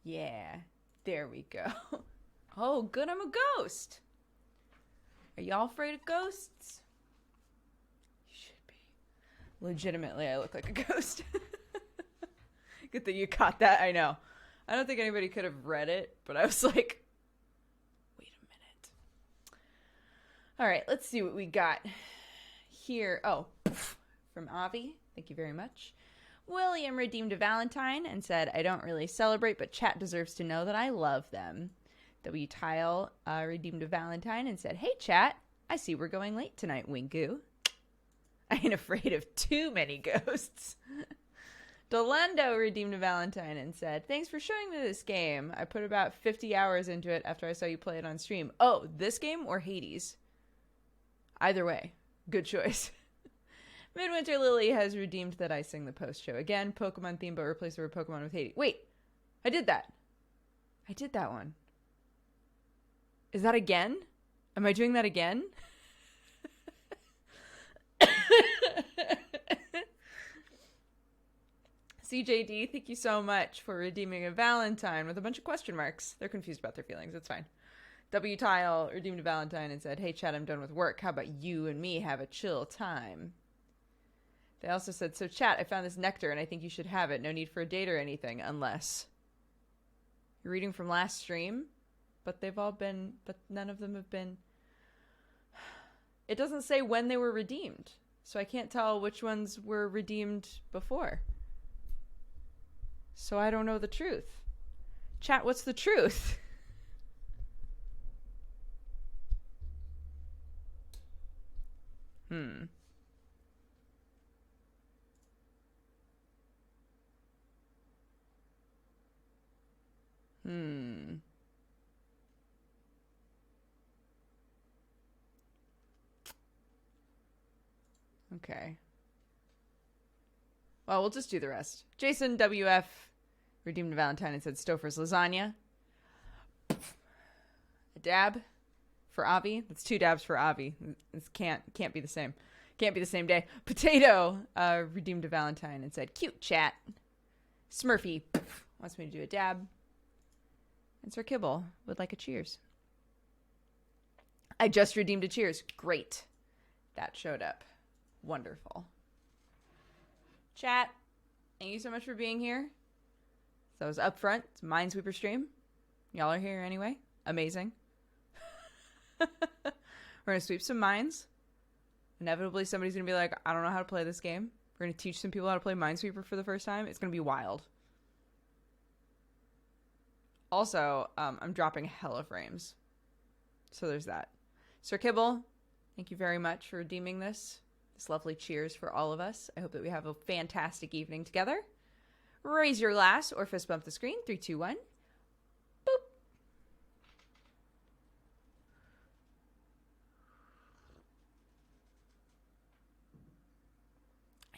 Yeah, there we go. Oh, good, I'm a ghost. Are y'all afraid of ghosts? You should be. Legitimately, I look like a ghost. Good that you caught that. I know. I don't think anybody could have read it, but I was like, wait a minute. All right, let's see what we got here. Oh, from Avi. Thank you very much. William redeemed a Valentine and said, I don't really celebrate, but chat deserves to know that I love them. W. Tile redeemed a Valentine and said, hey, chat, I see we're going late tonight, Winku. I ain't afraid of too many ghosts. Dolendo redeemed a Valentine and said, thanks for showing me this game. I put about 50 hours into it after I saw you play it on stream. Oh, this game or Hades? Either way, good choice. Midwinter Lily has redeemed that I sing the post show. Again, Pokemon theme, but replace the word Pokemon with Hades. Wait, I did that. I did that one. Is that again? Am I doing that again? CJD, thank you so much for redeeming a Valentine with a bunch of question marks. They're confused about their feelings. It's fine. W. Tile redeemed a Valentine and said, hey, chat, I'm done with work. How about you and me have a chill time? They also said, so chat, I found this nectar and I think you should have it. No need for a date or anything, unless you're reading from last stream, but none of them have been. It doesn't say when they were redeemed, so I can't tell which ones were redeemed before. So I don't know the truth. Chat, what's the truth? Okay. Well, we'll just do the rest. Jason WF redeemed a Valentine and said Stouffer's lasagna. A dab for Avi. That's 2 dabs for Avi. This can't be the same. Can't be the same day. Potato redeemed a Valentine and said cute chat. Smurfy wants me to do a dab. And Sir Kibble would like a cheers. I just redeemed a cheers. Great. That showed up. Wonderful. Chat, thank you so much for being here. So I was up front. It's a Minesweeper stream. Y'all are here anyway. Amazing. We're going to sweep some mines. Inevitably, somebody's going to be like, I don't know how to play this game. We're going to teach some people how to play Minesweeper for the first time. It's going to be wild. Also, I'm dropping hella frames. So there's that. Sir Kibble, thank you very much for redeeming this lovely cheers for all of us. I hope that we have a fantastic evening together. Raise your glass or fist bump the screen. 3, 2, 1. Boop.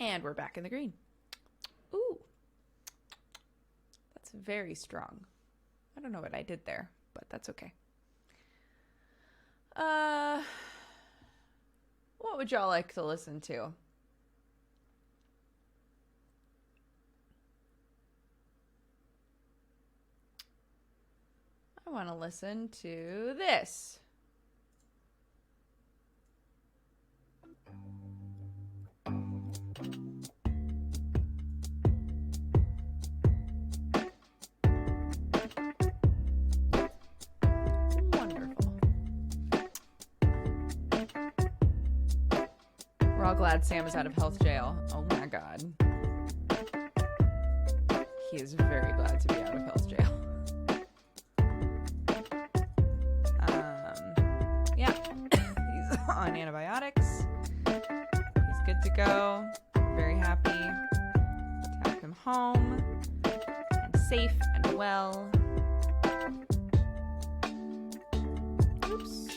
And we're back in the green. Ooh. That's very strong. I don't know what I did there, but that's okay. What would y'all like to listen to? I want to listen to this. We're all glad Sam is out of health jail. Oh my god. He is very glad to be out of health jail. Yeah. He's on antibiotics. He's good to go. Very happy to have him home and safe and well. Oops.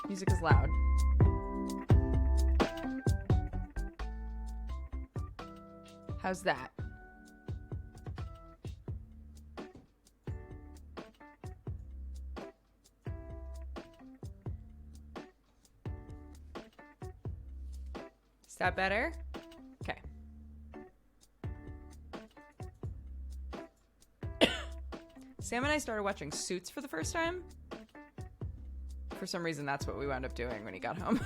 Music is loud. How's that? that better? Okay. Sam and I started watching Suits for the first time. For some reason, that's what we wound up doing when he got home.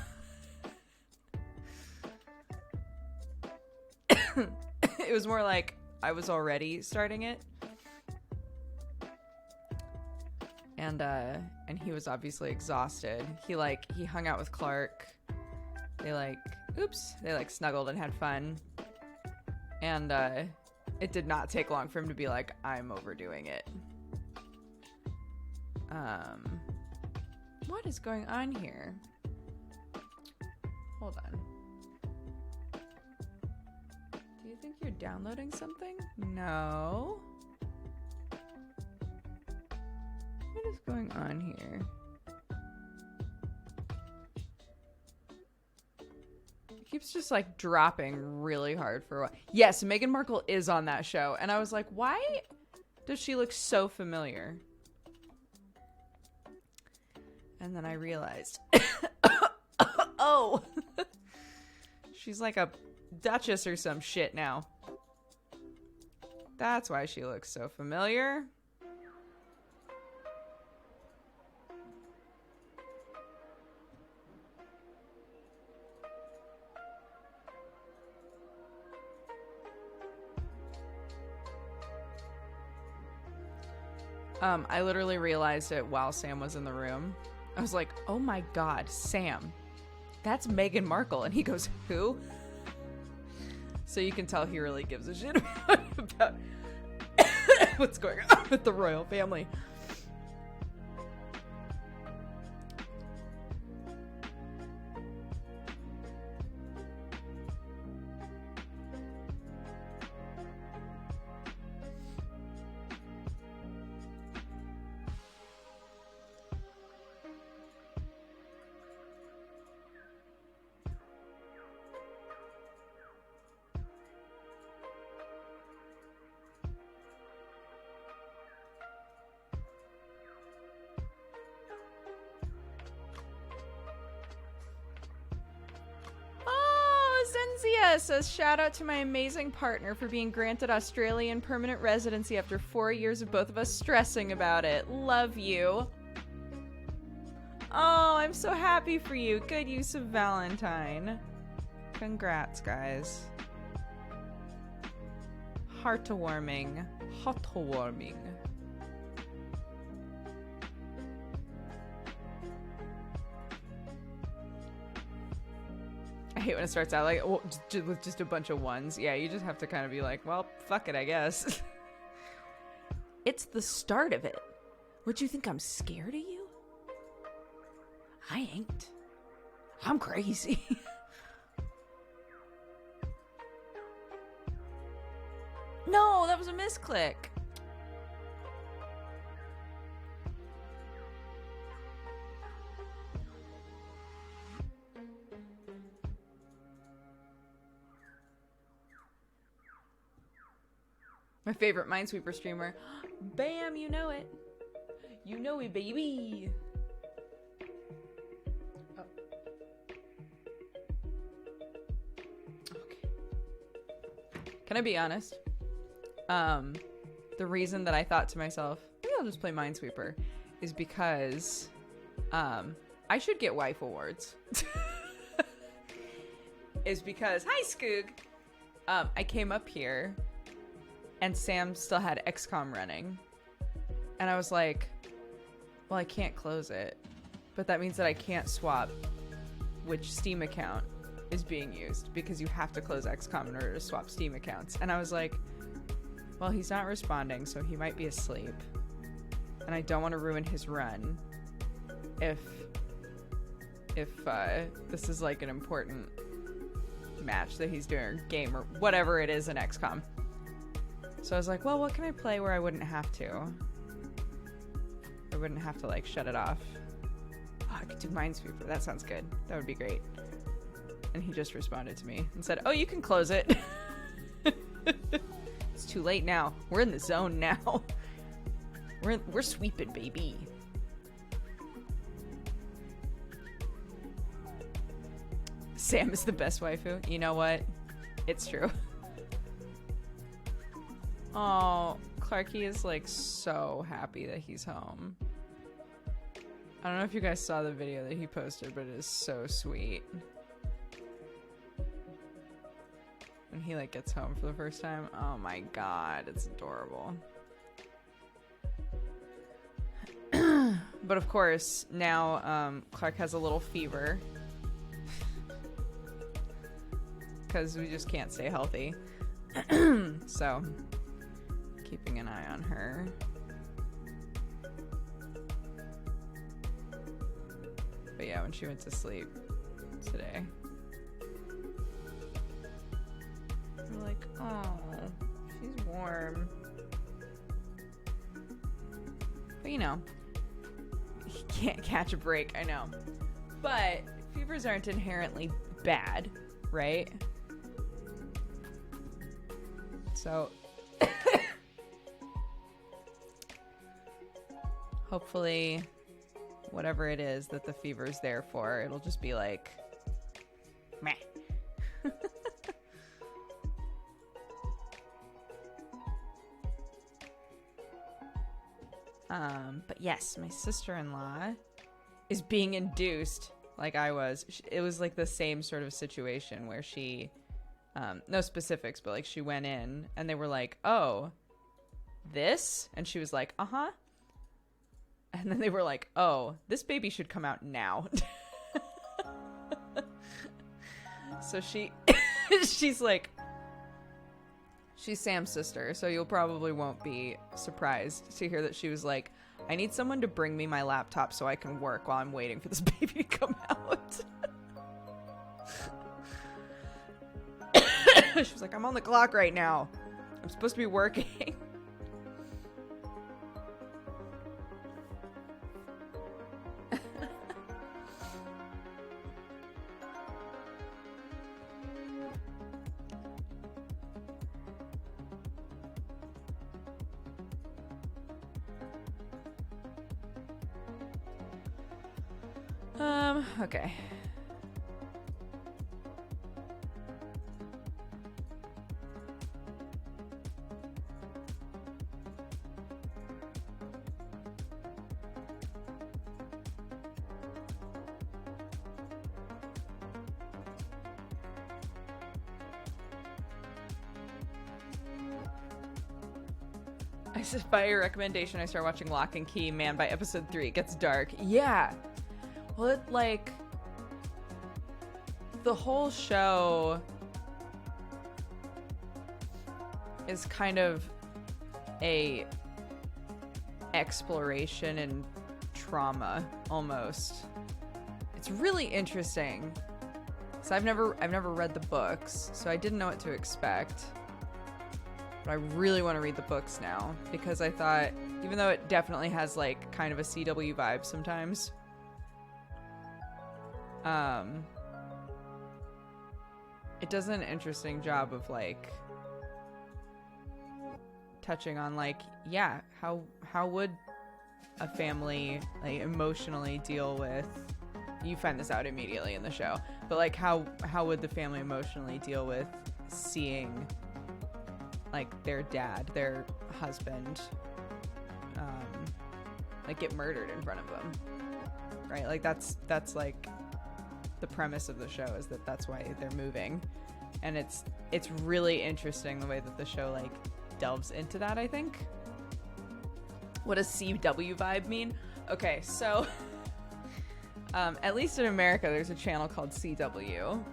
It was more like I was already starting it. And he was obviously exhausted. He hung out with Clark. They snuggled and had fun. And it did not take long for him to be like, I'm overdoing it. What is going on here? Hold on. Do you think you're downloading something? No. What is going on here? It keeps just like dropping really hard for a while. Yes, Meghan Markle is on that show. And I was like, why does she look so familiar? And then I realized, oh, she's like a duchess or some shit now. That's why she looks so familiar. I literally realized it while Sam was in the room. I was like, oh my God, Sam, that's Meghan Markle. And he goes, who? So you can tell he really gives a shit about what's going on with the royal family. Zenzia says, shout out to my amazing partner for being granted Australian permanent residency after 4 years of both of us stressing about it. Love you. Oh, I'm so happy for you. Good use of Valentine. Congrats, guys. Heart-warming. Heart-warming. I hate when it starts out like with just a bunch of ones. Yeah, you just have to kind of be like, well, fuck it, I guess. It's the start of it. Would you think I'm scared of you? I ain't. I'm crazy. No, that was a misclick. My favorite Minesweeper streamer. Bam, you know it. You know it, baby. Oh. Okay. Can I be honest? The reason that I thought to myself, maybe I'll just play Minesweeper, is because I should get wife awards. Is because, hi Skoog! I came up here and Sam still had XCOM running. And I was like, well, I can't close it. But that means that I can't swap which Steam account is being used, because you have to close XCOM in order to swap Steam accounts. And I was like, well, he's not responding, so he might be asleep. And I don't want to ruin his run if this is like an important match that he's doing, or game, or whatever it is in XCOM. So I was like, well, what can I play where I wouldn't have to? I wouldn't have to, like, shut it off. Oh, I could do Minesweeper. That sounds good. That would be great. And he just responded to me and said, oh, you can close it. It's too late now. We're in the zone now. We're sweeping, baby. Sam is the best waifu. You know what? It's true. Oh, Clarky is like so happy that he's home. I don't know if you guys saw the video that he posted, but it is so sweet. When he like gets home for the first time. Oh my god, it's adorable. But of course, now Clark has a little fever. Because we just can't stay healthy. So, keeping an eye on her. But yeah, when she went to sleep today, we're like, oh, she's warm. But you know, he can't catch a break, I know. But fevers aren't inherently bad, right? So, hopefully, whatever it is that the fever's there for, it'll just be like, meh. But yes, my sister-in-law is being induced like I was. It was like the same sort of situation where she, no specifics, but like she went in and they were like, oh, this? And she was like, uh-huh. And then they were like, oh, this baby should come out now. So she's like, she's Sam's sister, so you'll probably won't be surprised to hear that she was like, I need someone to bring me my laptop so I can work while I'm waiting for this baby to come out. She was like, I'm on the clock right now. I'm supposed to be working. Okay. By your recommendation, I start watching Lock and Key. Man, by episode 3, it gets dark. Yeah. Well, it, like, the whole show is kind of a exploration in trauma, almost. It's really interesting. So I've never read the books, so I didn't know what to expect. But I really want to read the books now, because I thought, even though it definitely has like kind of a CW vibe sometimes, it does an interesting job of like touching on like, yeah, how would a family like emotionally deal with, you find this out immediately in the show, but like how would the family emotionally deal with seeing like their dad, their husband, like get murdered in front of them, right? Like that's like the premise of the show, is that that's why they're moving, and it's really interesting the way that the show like delves into that. I think. What does CW vibe mean? Okay, so at least in America, there's a channel called CW.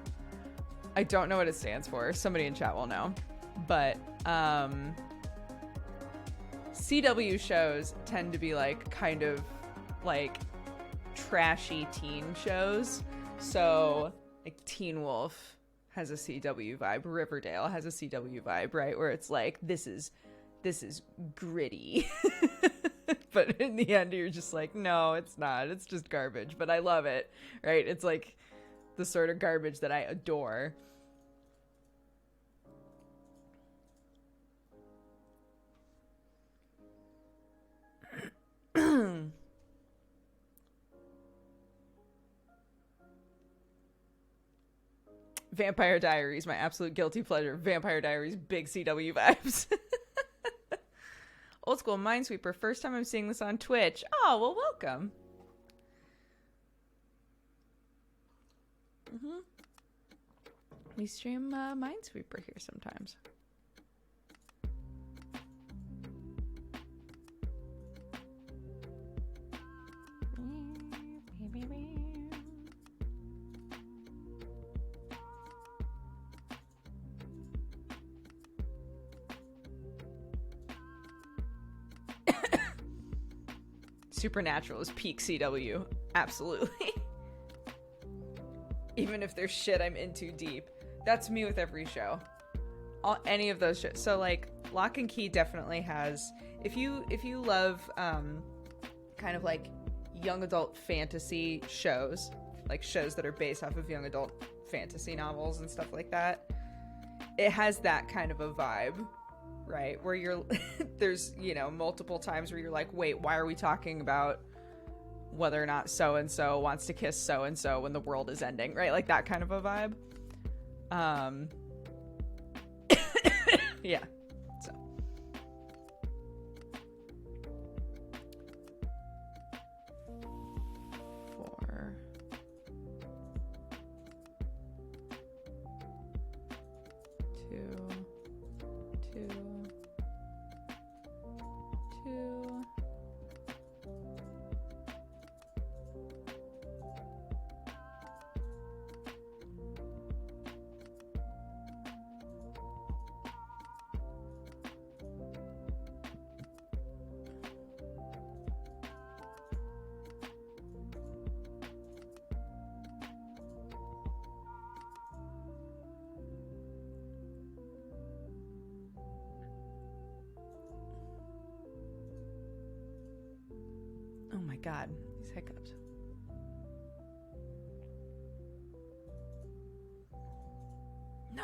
I don't know what it stands for. Somebody in chat will know. But CW shows tend to be like kind of like trashy teen shows. So like Teen Wolf has a CW vibe. Riverdale has a CW vibe, right? Where it's like, this is gritty. But in the end, you're just like, no, it's not. It's just garbage. But I love it, right? It's like the sort of garbage that I adore. Vampire Diaries, my absolute guilty pleasure. Vampire Diaries, big CW vibes. Old School Minesweeper, first time I'm seeing this on Twitch. Oh, well, welcome. We stream Minesweeper here sometimes. Supernatural is peak CW. Absolutely. Even if there's shit I'm in too deep. That's me with every show. Any of those shows. So like Lock and Key definitely has, if you love kind of like young adult fantasy shows, like shows that are based off of young adult fantasy novels and stuff like that, it has that kind of a vibe. Right, where you're there's, you know, multiple times where you're like, wait, why are we talking about whether or not so-and-so wants to kiss so-and-so when the world is ending, right? Like that kind of a vibe. Yeah. So. Four. Two. Oh my god, these hiccups. No!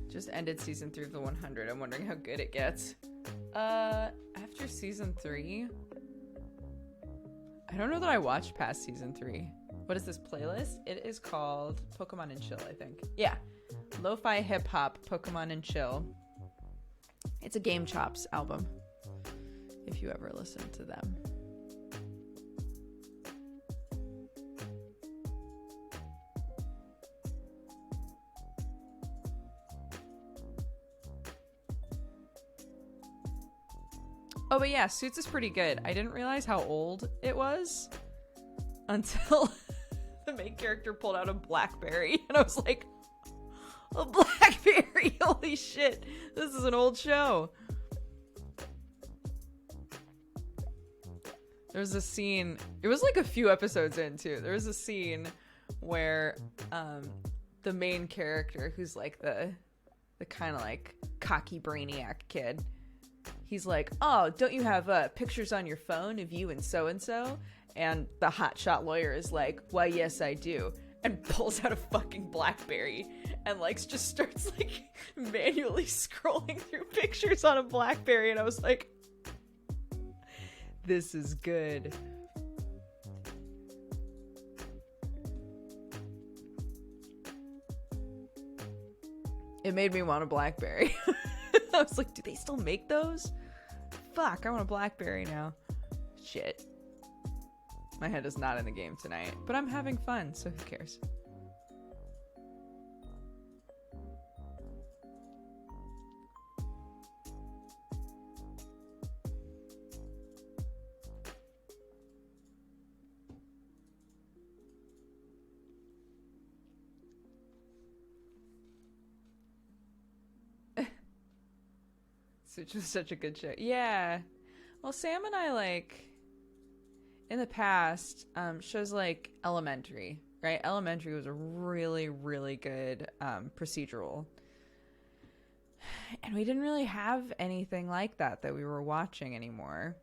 Just ended season 3 of the 100. I'm wondering how good it gets. After season 3, I don't know that I watched past season 3. What is this playlist? It is called Pokemon and Chill, I think. Yeah. Lo-fi hip-hop, Pokemon and Chill. It's a Game Chops album, if you ever listen to them. Oh, but yeah, Suits is pretty good. I didn't realize how old it was until the main character pulled out a BlackBerry, and I was like, a BlackBerry, holy shit, this is an old show. There was a scene, it was like a few episodes in too, there was a scene where the main character, who's like the kind of like cocky brainiac kid, he's like, oh, don't you have pictures on your phone of you and so-and-so? And the hotshot lawyer is like, why, yes, I do. And pulls out a fucking BlackBerry and like just starts like manually scrolling through pictures on a BlackBerry. And I was like, this is good. It made me want a BlackBerry. I was like, do they still make those? Fuck, I want a BlackBerry now. Shit. My head is not in the game tonight, but I'm having fun, so who cares? It's just such a good show. Yeah. Well, Sam and I, like, in the past, shows like Elementary, right? Elementary was a really, really good procedural. And we didn't really have anything like that we were watching anymore.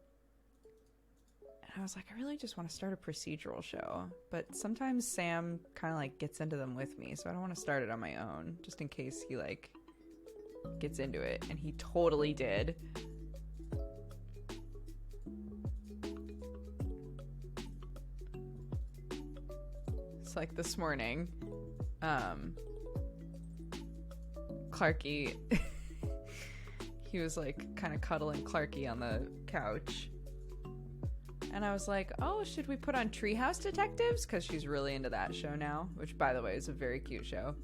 And I was like, I really just want to start a procedural show. But sometimes Sam kind of like gets into them with me, so I don't want to start it on my own, just in case he like gets into it. And he totally did. It's like this morning, Clarky, he was like kind of cuddling Clarky on the couch. And I was like, oh, should we put on Treehouse Detectives? Because she's really into that show now, which, by the way, is a very cute show.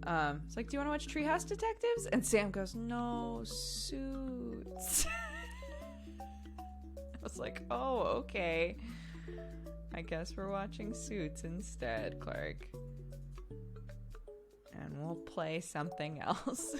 It's like, do you want to watch Treehouse Detectives? And Sam goes, no, Suits. I was like, oh, okay. I guess we're watching Suits instead, Clark. And we'll play something else.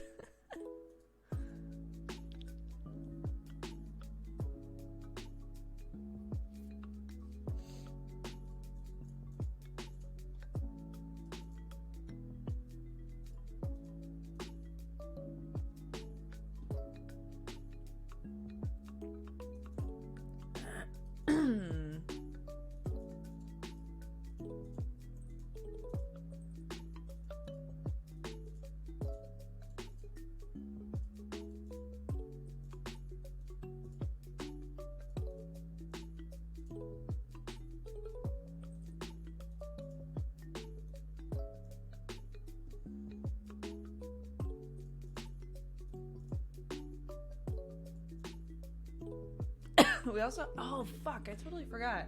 We also, oh fuck, I totally forgot.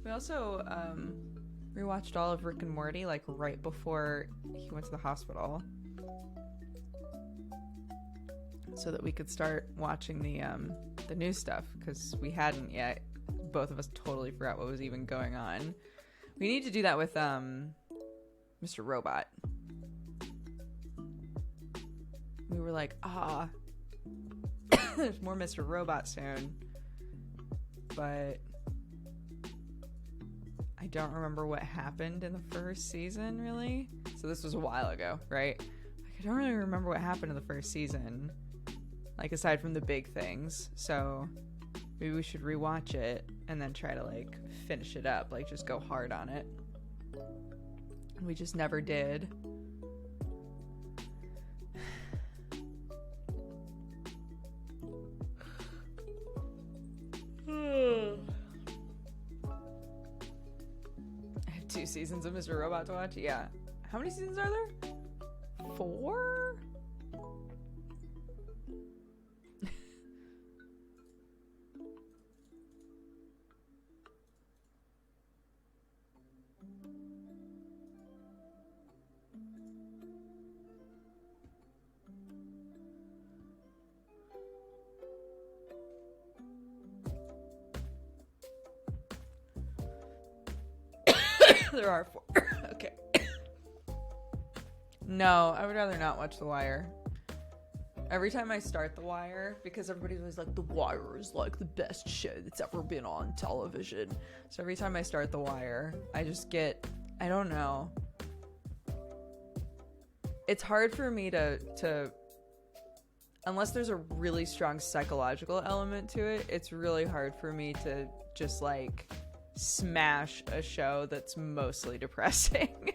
We also rewatched all of Rick and Morty like right before he went to the hospital, so that we could start watching the new stuff, because we hadn't yet. Both of us totally forgot what was even going on. We need to do that with Mr. Robot. We were like, there's more Mr. Robot soon. But I don't remember what happened in the first season, really. So this was a while ago, right? Like, I don't really remember what happened in the first season, like aside from the big things. So maybe we should rewatch it and then try to like finish it up, like just go hard on it. And we just never did. I have 2 seasons of Mr. Robot to watch. Yeah. How many seasons are there? 4? There are 4. Okay. No, I would rather not watch The Wire. Every time I start The Wire, because everybody's always like, The Wire is like the best show that's ever been on television. So every time I start The Wire, I just get, I don't know. It's hard for me to unless there's a really strong psychological element to it, it's really hard for me to just like smash a show that's mostly depressing.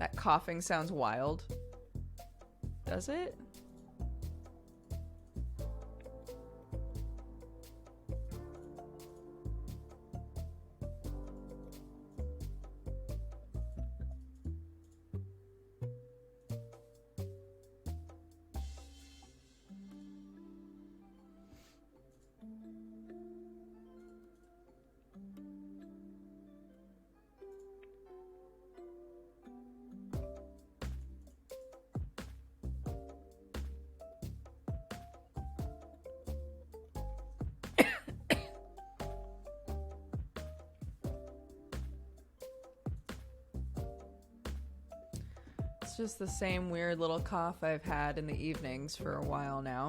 That coughing sounds wild. Does it? It's just the same weird little cough I've had in the evenings for a while now.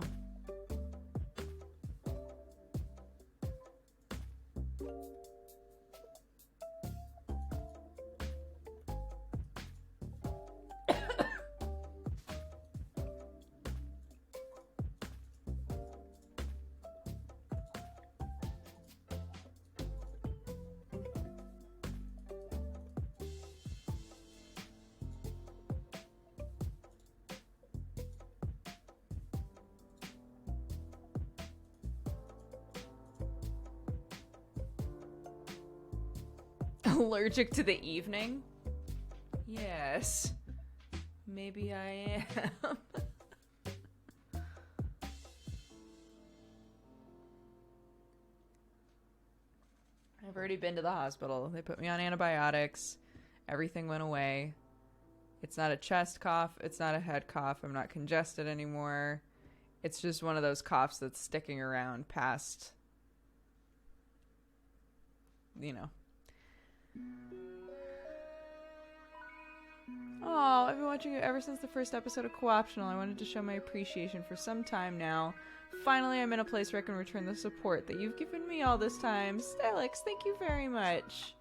Allergic to the evening? Yes. Maybe I am. I've already been to the hospital. They put me on antibiotics. Everything went away. It's not a chest cough. It's not a head cough. I'm not congested anymore. It's just one of those coughs that's sticking around past, you know. Oh, I've been watching it ever since the first episode of Co-optional. I wanted to show my appreciation for some time now. Finally, I'm in a place where I can return the support that you've given me all this time. Stelix, thank you very much.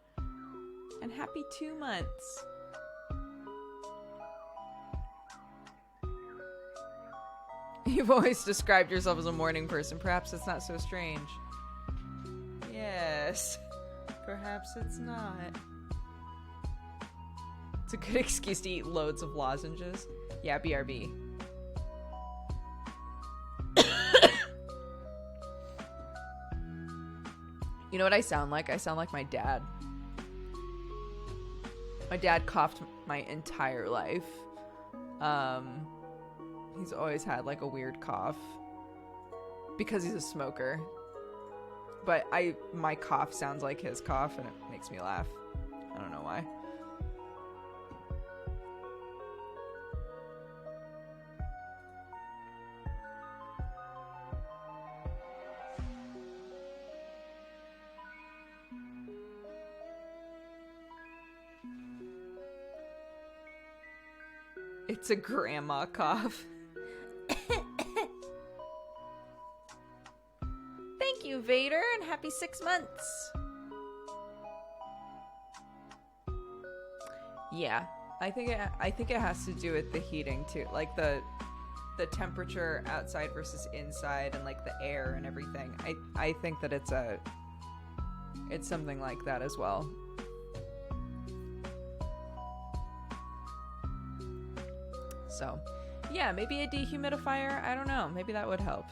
And happy 2 months. You've always described yourself as a morning person. Perhaps it's not so strange. Yes. Perhaps it's not. It's a good excuse to eat loads of lozenges. Yeah, BRB. You know what I sound like? I sound like my dad. My dad coughed my entire life. He's always had like a weird cough because he's a smoker. But my cough sounds like his cough and it makes me laugh. I don't know why. It's a grandma cough. Thank you, Vader, and happy 6 months. Yeah, I think it has to do with the heating too, like the temperature outside versus inside, and like the air and everything. I think that it's something like that as well. So, yeah, maybe a dehumidifier. I don't know. Maybe that would help.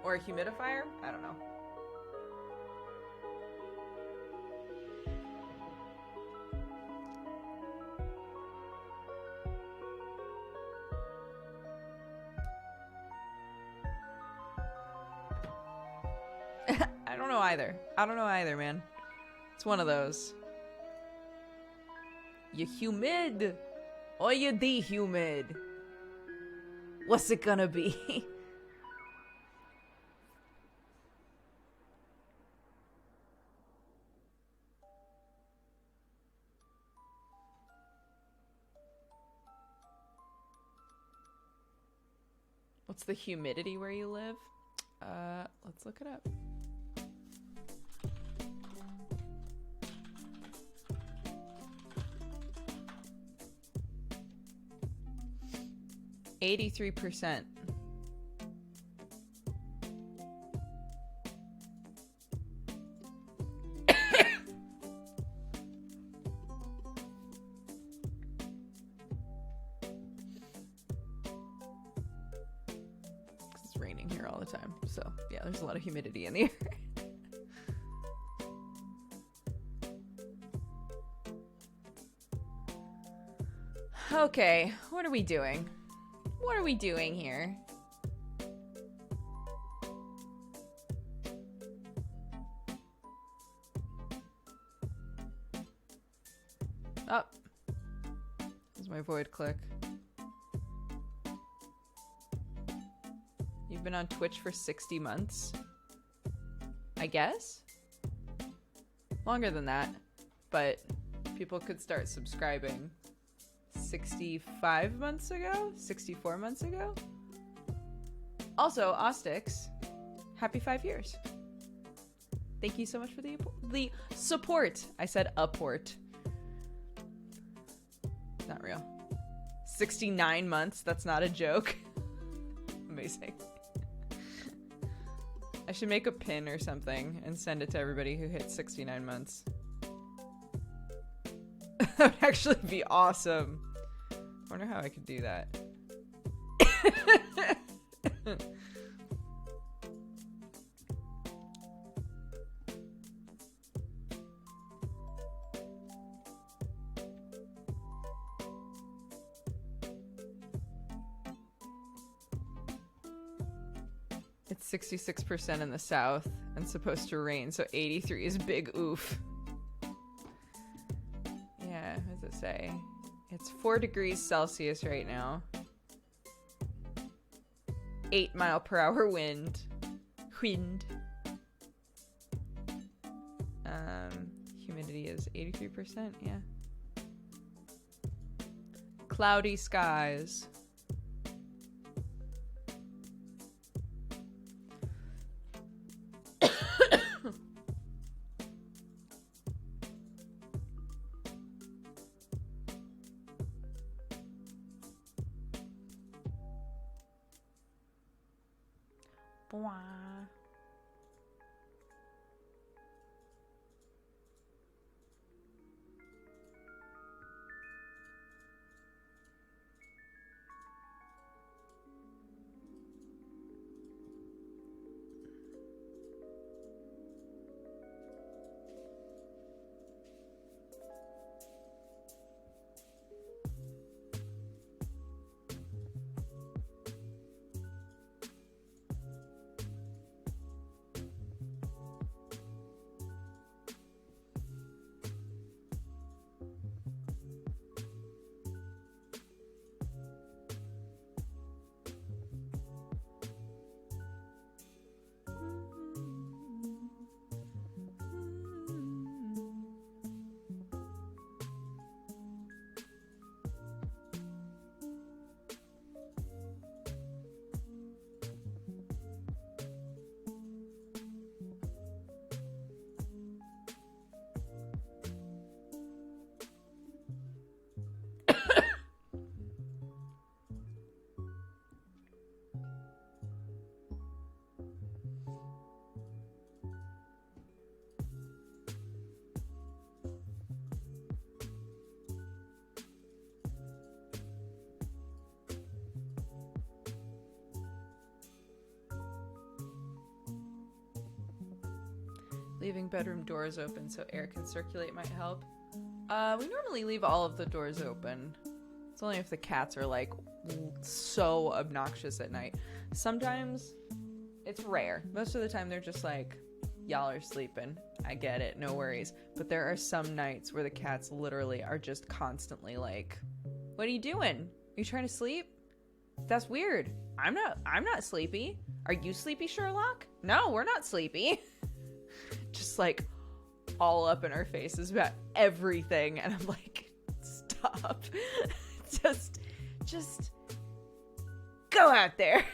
Or a humidifier? I don't know. I don't know either, man. It's one of those. You humid or you dehumid? What's it gonna be? What's the humidity where you live? Let's look it up. 83%. It's raining here all the time, so yeah, there's a lot of humidity in the air. Okay, what are we doing? What are we doing here? Oh. There's my void click. You You've been on Twitch for 60 months? I guess? Longer than that, but people could start subscribing 65 months ago? 64 months ago? Also, Ostix, happy 5 years. Thank you so much for the support. I said apport. Not real. 69 months, that's not a joke. Amazing. I should make a pin or something and send it to everybody who hit 69 months. That would actually be awesome. I wonder how I could do that. It's 66% in the south and supposed to rain, so 83 is big oof. Yeah, what does it say? It's 4 degrees Celsius right now. 8 mile per hour wind. Humidity is 83%, yeah. Cloudy skies. Leaving bedroom doors open so air can circulate might help. We normally leave all of the doors open. It's only if the cats are like so obnoxious at night. Sometimes it's rare. Most of the time they're just like, y'all are sleeping. I get it, no worries. But there are some nights where the cats literally are just constantly like, what are you doing? Are you trying to sleep? That's weird. I'm not sleepy. Are you sleepy, Sherlock? No, we're not sleepy. Just like all up in our faces about everything, and I'm like, stop. just go out there.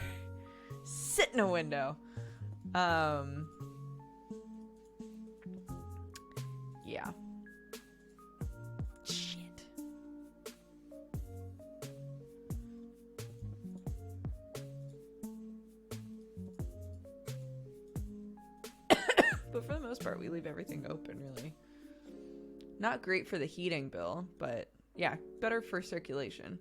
Sit in a window. Yeah. Shit. But for the most part, we leave everything open, really. Not great for the heating bill, but yeah, better for circulation.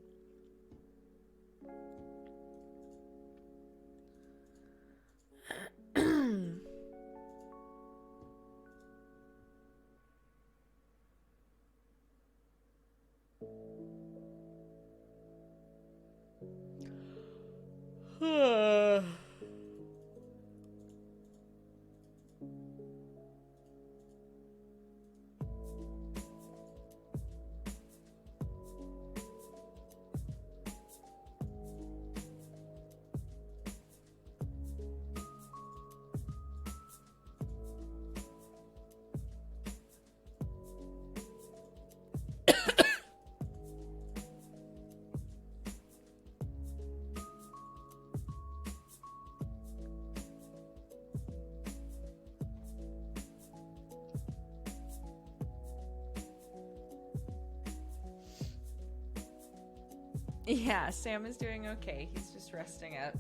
Yeah, Sam is doing okay. He's just resting up.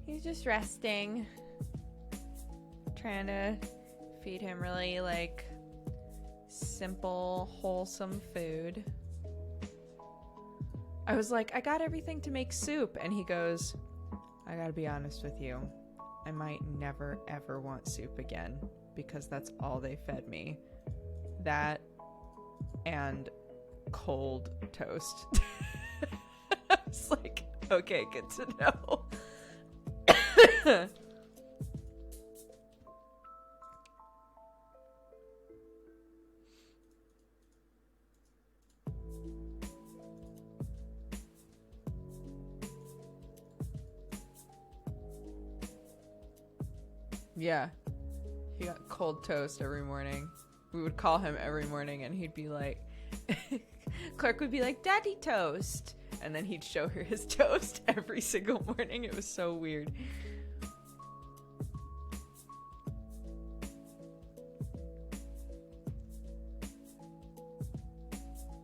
He's just resting. Trying to feed him really, like, simple, wholesome food. I was like, I got everything to make soup. And he goes, I gotta be honest with you. I might never, ever want soup again. Because that's all they fed me. That and cold toast. I was like, okay, good to know. Yeah. He got cold toast every morning. We would call him every morning and he'd be like, Clark would be like, Daddy toast. And then he'd show her his toast every single morning. It was so weird.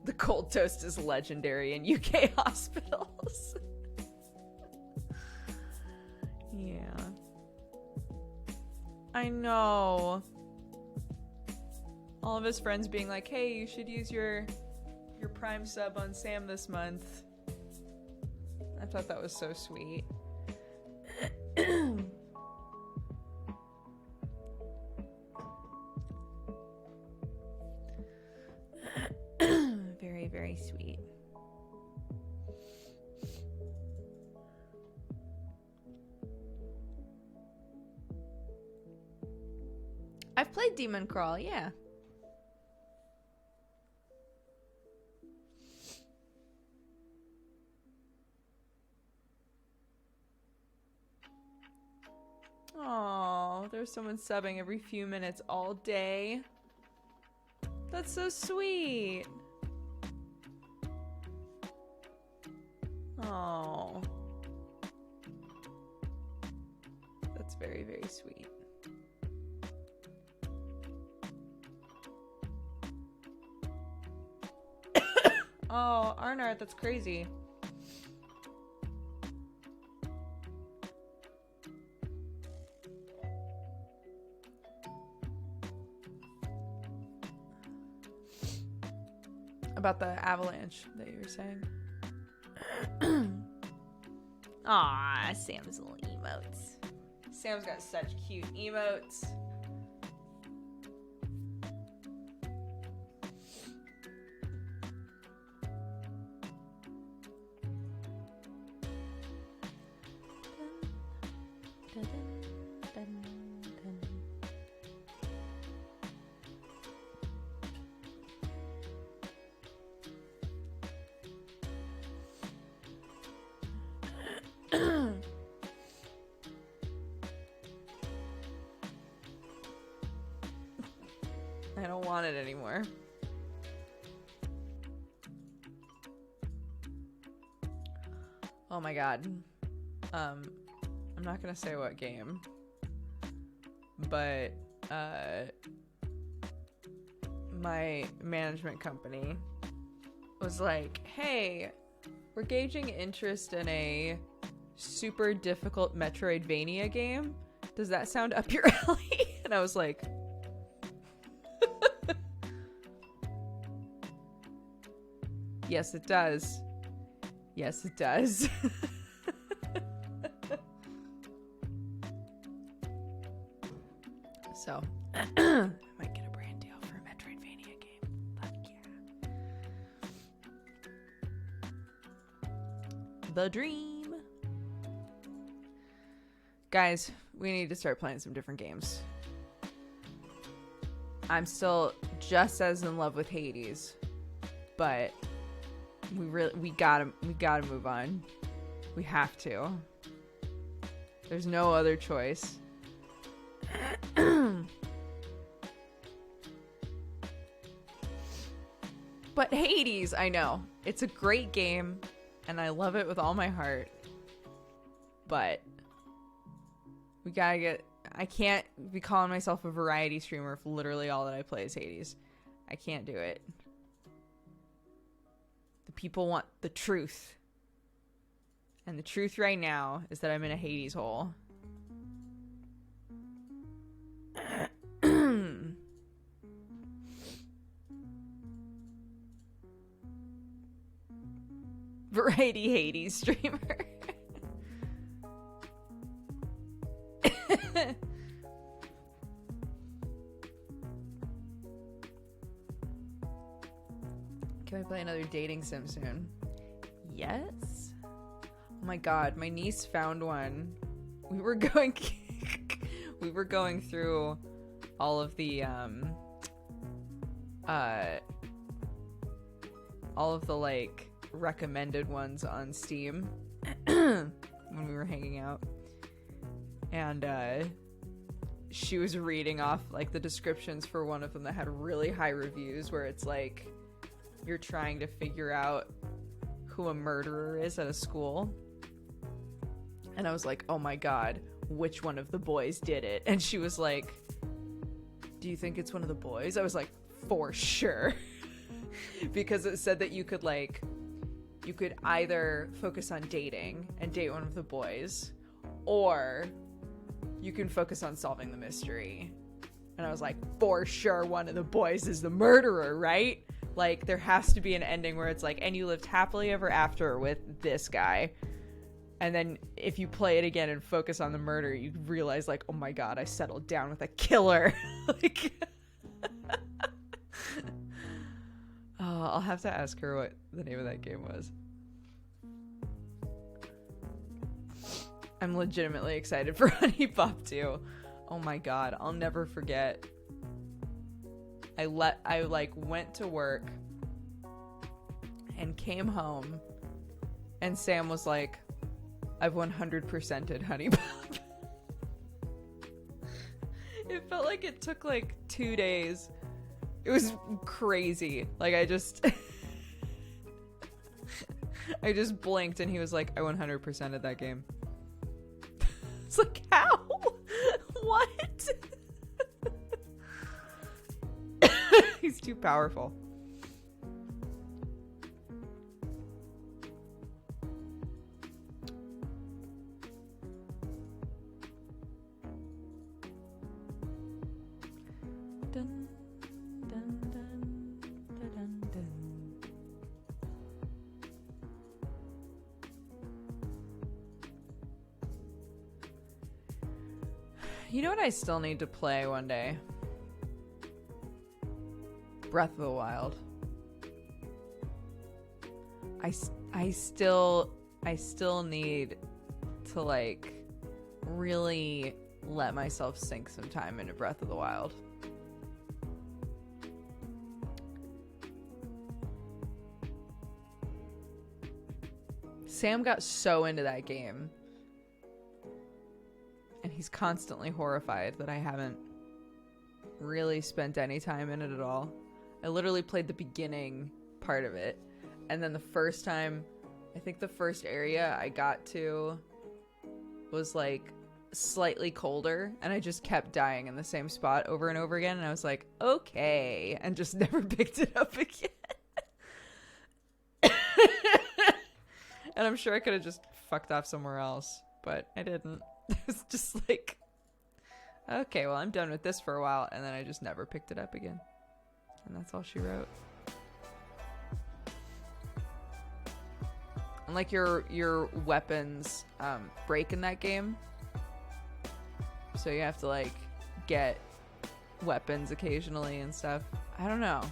The cold toast is legendary in UK hospitals. Yeah. I know. All of his friends being like, hey, you should use your Prime sub on Sam this month. I thought that was so sweet. Very, very sweet. I've played Demon Crawl, yeah. Oh, there's someone subbing every few minutes all day. That's so sweet. Oh. That's very, very sweet. Oh, Arnard, that's crazy. About the avalanche that you were saying. Aw, Sam's little emotes. Sam's got such cute emotes. I don't want it anymore. Oh my god. I'm not gonna say what game, but my management company was like, hey, we're gauging interest in a super difficult Metroidvania game. Does that sound up your alley? And I was like, yes, it does. Yes, it does. So, I might get a brand deal for a Metroidvania game. Fuck yeah. The dream. Guys, we need to start playing some different games. I'm still just as in love with Hades, but we gotta move on. We have to. There's no other choice. But Hades, I know. It's a great game, and I love it with all my heart. But we gotta get... I can't be calling myself a variety streamer if literally all that I play is Hades. I can't do it. The people want the truth. And the truth right now is that I'm in a Hades hole. Variety Hades streamer. Can we play another dating sim soon? Yes. Oh my god, my niece found one. We were going we were going through all of the like recommended ones on Steam when we were hanging out. And she was reading off like the descriptions for one of them that had really high reviews, where it's like you're trying to figure out who a murderer is at a school. And I was like, oh my god, which one of the boys did it? And she was like, do you think it's one of the boys? I was like, for sure. Because it said that you could either focus on dating and date one of the boys, or you can focus on solving the mystery. And I was like, for sure one of the boys is the murderer, right? Like, there has to be an ending where it's like, and you lived happily ever after with this guy. And then if you play it again and focus on the murder, you realize like, oh my god, I settled down with a killer. Like, oh, I'll have to ask her what the name of that game was. I'm legitimately excited for Honey Pop 2. Oh my god, I'll never forget. I went to work and came home, and Sam was like, I've 100%ed Honey Pop. It felt like it took like 2 days. It was crazy. Like, I just blinked and he was like, I 100%ed that game. It's like, how? What? He's too powerful. Dun, dun, dun, dun, dun, dun. You know what I still need to play one day? Breath of the Wild. I still need to like really let myself sink some time into Breath of the Wild. Sam got so into that game, and he's constantly horrified that I haven't really spent any time in it at all. I literally played the beginning part of it, and then the first time, I think the first area I got to was like slightly colder, and I just kept dying in the same spot over and over again, and I was like, okay, and just never picked it up again. And I'm sure I could have just fucked off somewhere else, but I didn't. It was just like, okay, well, I'm done with this for a while, and then I just never picked it up again. And that's all she wrote. And like your weapons break in that game, so you have to like get weapons occasionally and stuff. I don't know.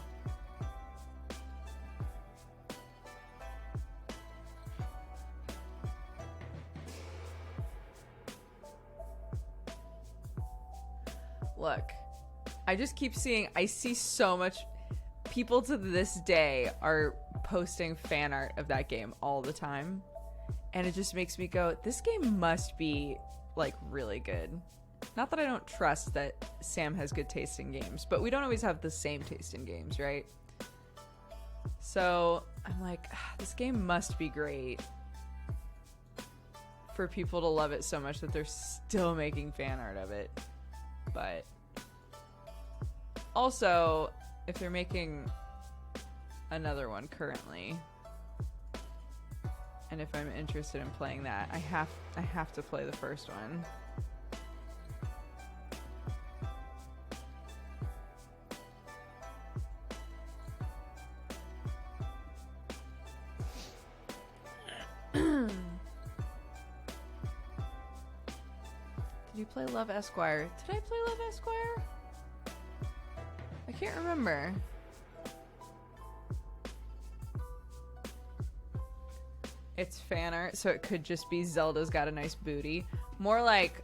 Look, I just keep seeing, I see so much, people to this day are posting fan art of that game all the time, and it just makes me go, this game must be like really good. Not that I don't trust that Sam has good taste in games, but we don't always have the same taste in games, right? So I'm like, this game must be great for people to love it so much that they're still making fan art of it. But also, if they're making another one currently, and if I'm interested in playing that, I have to play the first one. Did you play Love Esquire? Did I play Love Esquire? I can't remember. It's fan art, so it could just be Zelda's got a nice booty. More like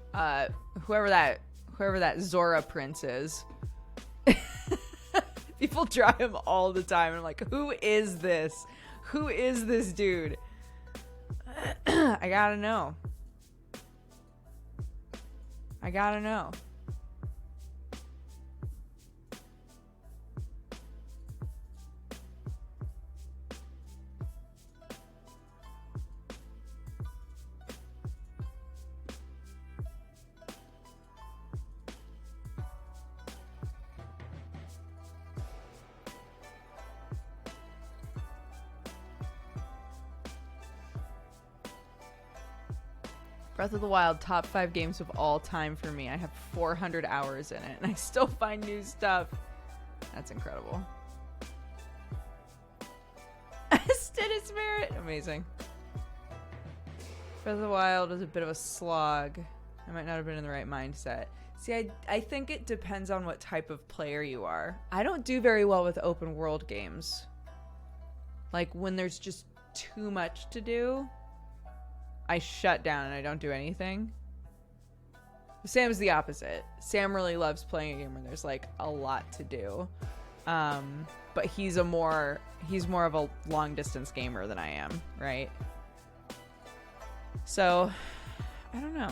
whoever that Zora prince is. People draw him all the time, and I'm like, who is this? Who is this dude? I gotta know. I gotta know. Breath of the Wild, top 5 games of all time for me. I have 400 hours in it, and I still find new stuff. That's incredible. Stennis Merit. Amazing. Breath of the Wild is a bit of a slog. I might not have been in the right mindset. See, I think it depends on what type of player you are. I don't do very well with open world games. Like, when there's just too much to do, I shut down and I don't do anything. Sam's the opposite. Sam really loves playing a game where there's like a lot to do. But he's more of a long distance gamer than I am, right? So I don't know.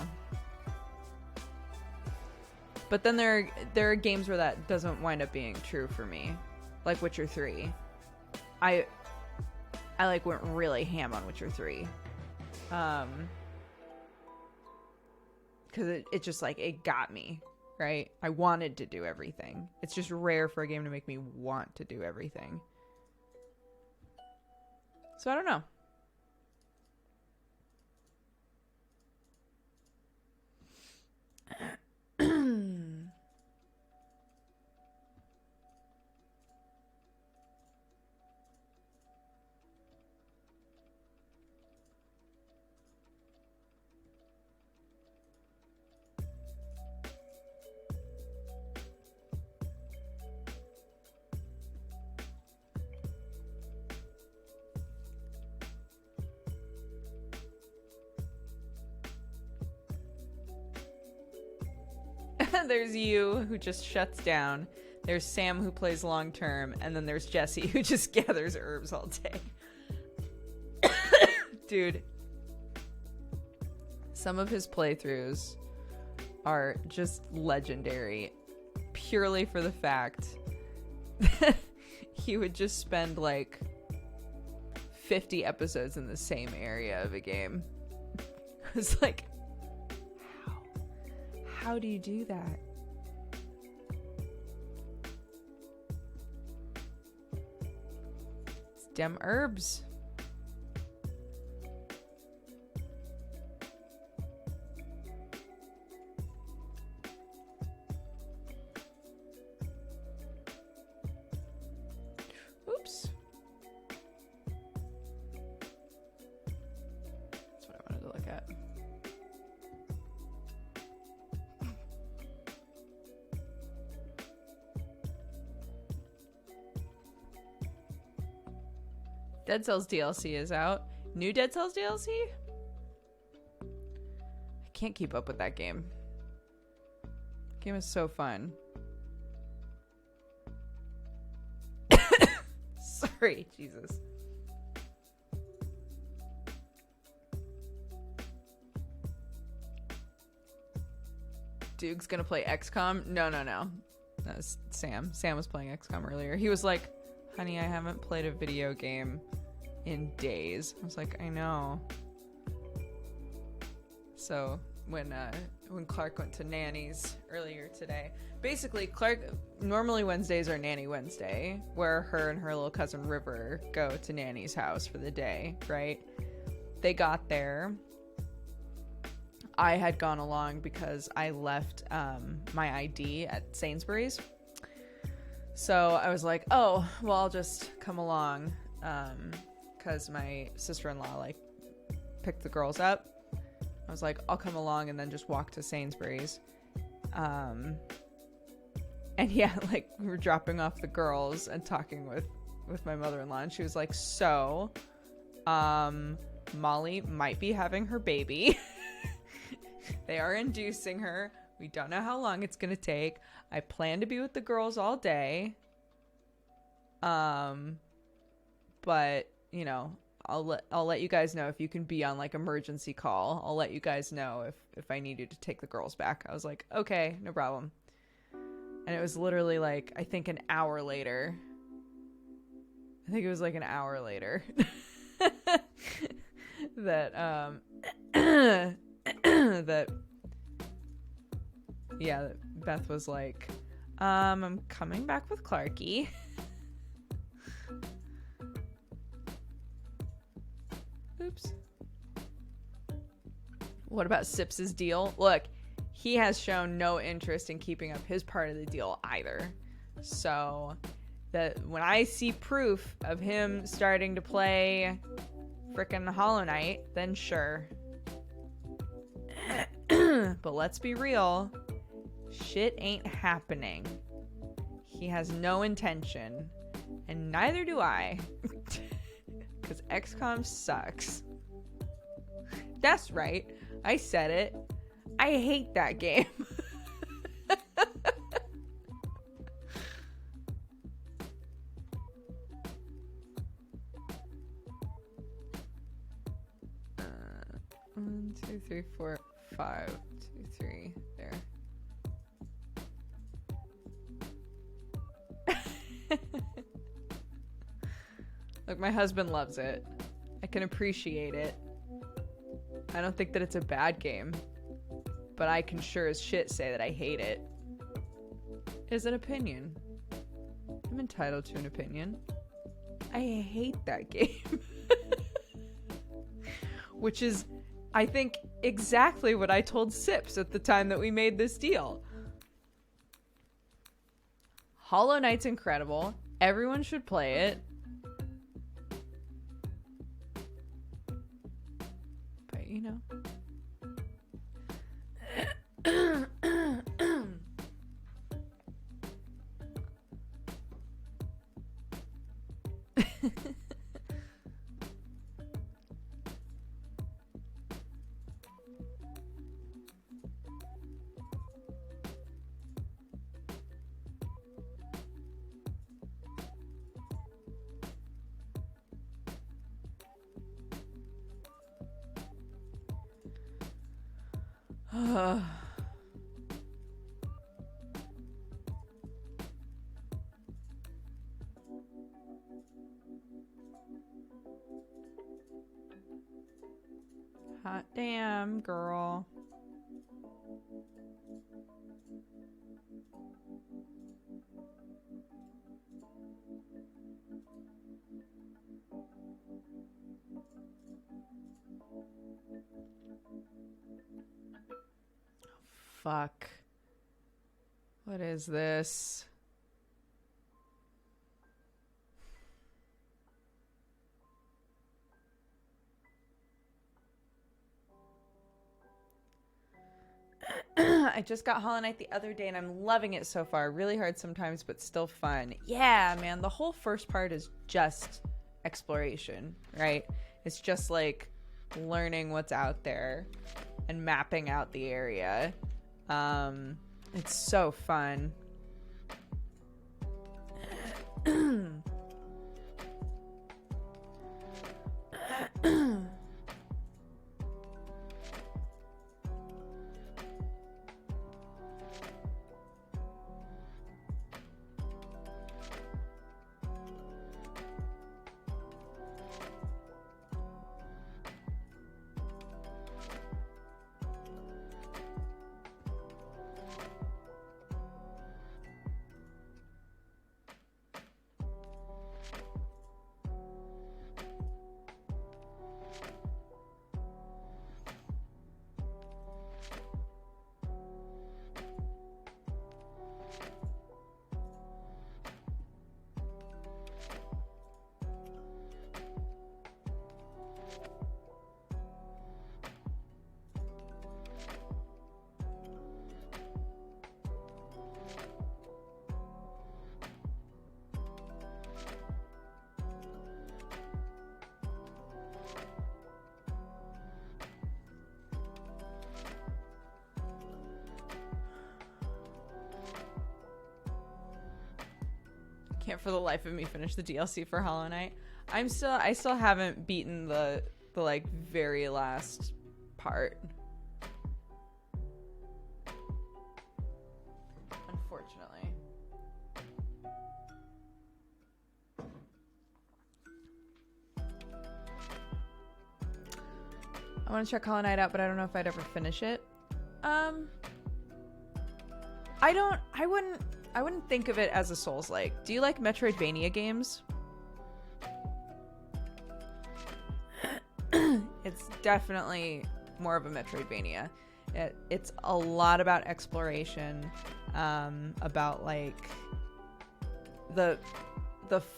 But then there are games where that doesn't wind up being true for me. Like Witcher 3. I like went really ham on Witcher 3. Because it just like it got me, right? I wanted to do everything. It's just rare for a game to make me want to do everything. So I don't know. There's you, who just shuts down. There's Sam, who plays long term. And then there's Jesse, who just gathers herbs all day. Dude. Some of his playthroughs are just legendary. Purely for the fact that he would just spend like 50 episodes in the same area of a game. It's like, how do you do that? It's dem herbs. Oops. That's what I wanted to look at. Dead Cells DLC is out. New Dead Cells DLC? I can't keep up with that game. Game is so fun. Sorry, Jesus. Duke's gonna play XCOM? No. That was Sam. Sam was playing XCOM earlier. He was like, honey, I haven't played a video game in days. I was like, I know. So when Clark went to Nanny's earlier today, basically Clark, normally Wednesdays are Nanny Wednesday, where her and her little cousin River go to Nanny's house for the day, right? they got there. I had gone along because I left my ID at Sainsbury's. So I was like, oh, well, I'll just come along because my sister-in-law like picked the girls up. I was like, I'll come along and then just walk to Sainsbury's. And yeah, like we were dropping off the girls and talking with my mother-in-law, and she was like, so Molly might be having her baby. They are inducing her. We don't know how long it's gonna take. I plan to be with the girls all day. But you know, I'll let you guys know if you can be on like emergency call. I'll let you guys know if I need you to take the girls back. I was like, okay, no problem. And it was literally like, I think an hour later. I think it was like an hour later that that Beth was like, I'm coming back with Clarky. Oops. What about Sips's deal? Look, he has shown no interest in keeping up his part of the deal either. So that when I see proof of him starting to play frickin' Hollow Knight, then sure. But let's be real, shit ain't happening. He has no intention, and neither do I. Because XCOM sucks. That's right, I said it. I hate that game. One, two, three, four, 5, 2, 3, there. Look, my husband loves it. I can appreciate it. I don't think that it's a bad game, but I can sure as shit say that I hate it. It's an opinion. I'm entitled to an opinion. I hate that game. Which is, I think, exactly what I told Sips at the time that we made this deal. Hollow Knight's incredible. Everyone should play it. But, you know. Hot damn, girl. Fuck. What is this? I just got Hollow Knight the other day and I'm loving it so far. Really hard sometimes, but still fun. Yeah, man, the whole first part is just exploration, right? It's just like learning what's out there and mapping out the area. It's so fun. can't for the life of me finish the DLC for Hollow Knight. I still haven't beaten the like very last part. Unfortunately. I want to check Hollow Knight out, but I don't know if I'd ever finish it. I wouldn't think of it as a Souls-like. Do you like Metroidvania games? It's definitely more of a Metroidvania. It's a lot about exploration, about like the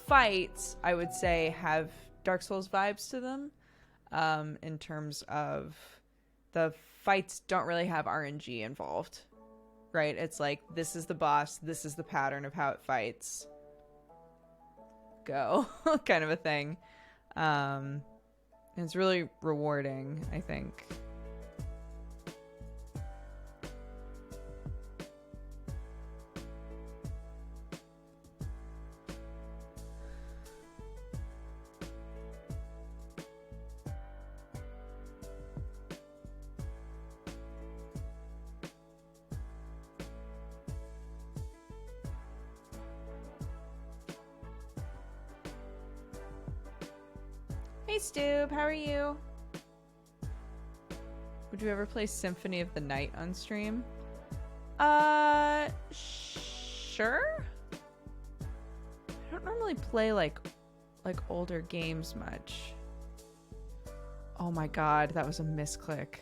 fights, I would say, have Dark Souls vibes to them, in terms of the fights don't really have RNG involved, right? It's like, this is the boss, this is the pattern of how it fights. Go, kind of a thing. And it's really rewarding, I think. Hey Stoob, how are you? Would you ever play Symphony of the Night on stream? Sure? I don't normally play like older games much. Oh my god, that was a misclick.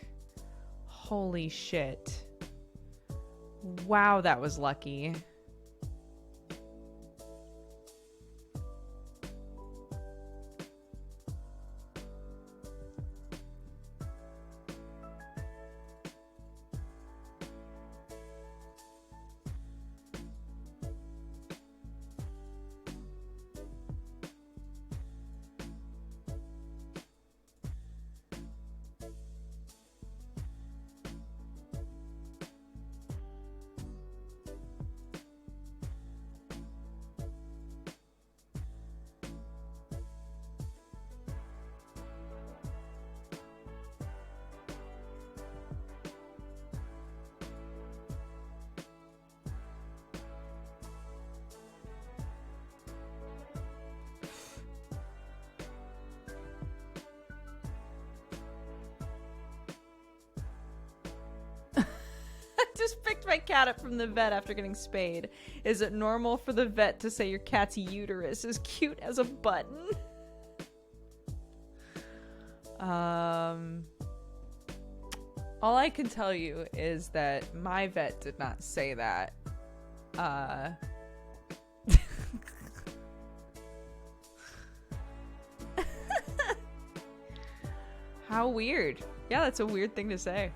Holy shit. Wow, that was lucky. Just picked my cat up from the vet after getting spayed. Is it normal for the vet to say your cat's uterus is cute as a button? All I can tell you is that my vet did not say that. How weird. Yeah, that's a weird thing to say.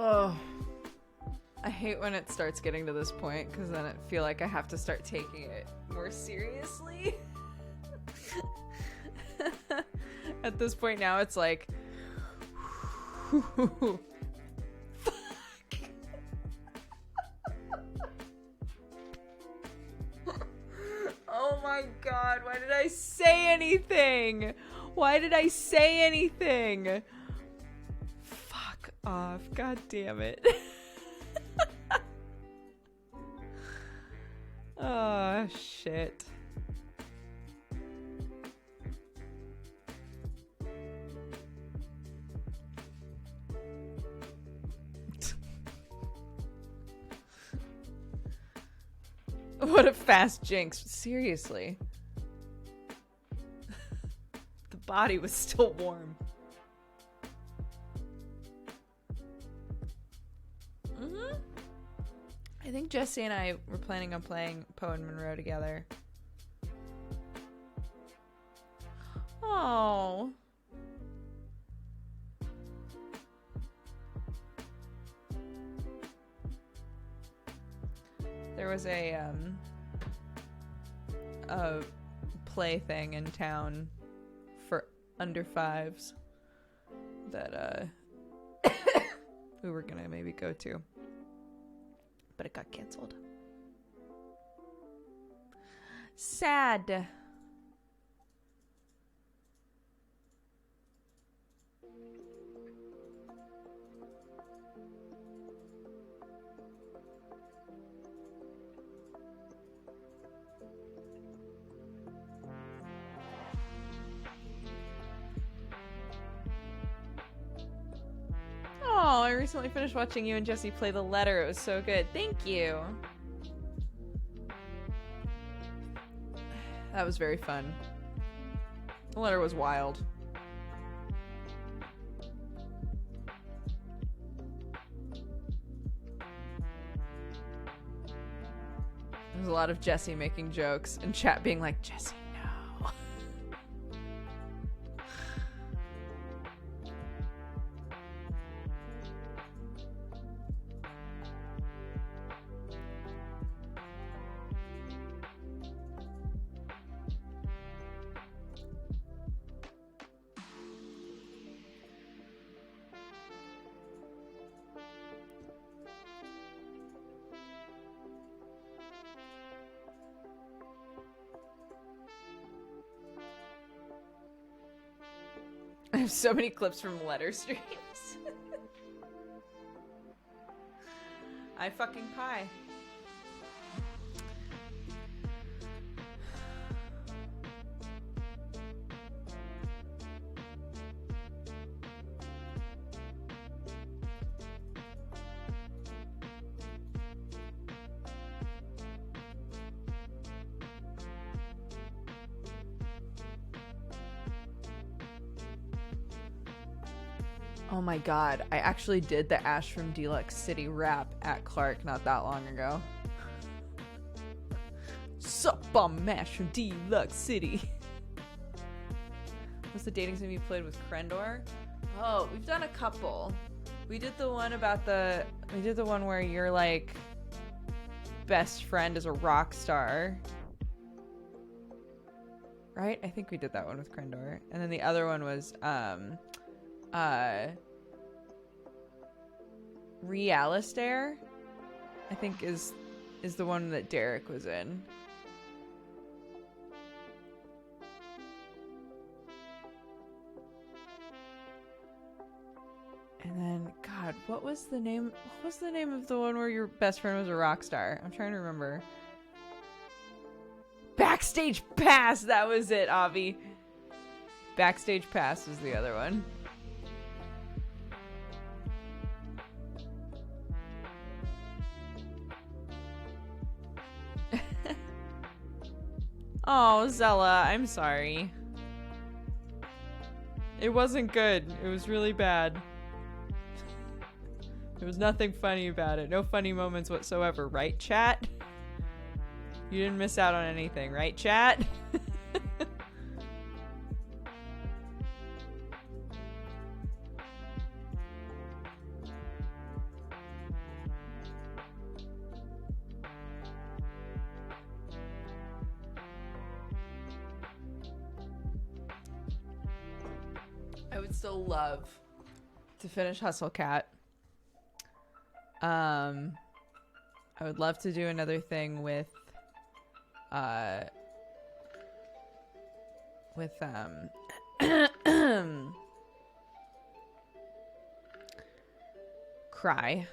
Oh, I hate when it starts getting to this point because then I feel like I have to start taking it more seriously. At this point now, it's like, fuck. Why did I say anything? Why did I say anything? Fuck off. God damn it. Oh, shit. What a fast jinx. Seriously. The body was still warm. I think Jesse and I were planning on playing Poe and Monroe together. Oh. There was a play thing in town for under fives that we were gonna maybe go to, but it got canceled. Sad. Oh, I recently finished watching you and Jesse play The Letter. It was so good. Thank you. That was very fun. The Letter was wild. There was a lot of Jesse making jokes and chat being like, Jesse, no. I have so many clips from Letter streams. I fucking pie. Oh my god, I actually did the Ash from Deluxe City rap at Clark not that long ago. Sup, I'm Ash from Deluxe City. What's the dating sim you played with Krendor? Oh, we've done a couple. We did the one about we did the one where your like best friend is a rock star. Right? I think we did that one with Krendor. And then the other one was Realistair, I think is the one that Derek was in. And then, God, what was the name of the one where your best friend was a rock star? I'm trying to remember. Backstage Pass, that was it, Avi. Backstage Pass was the other one. Oh, Zella, I'm sorry. It wasn't good. It was really bad. There was nothing funny about it. No funny moments whatsoever, right, chat? You didn't miss out on anything, right, chat? I would still love to finish Hustle Cat. I would love to do another thing with with Cry.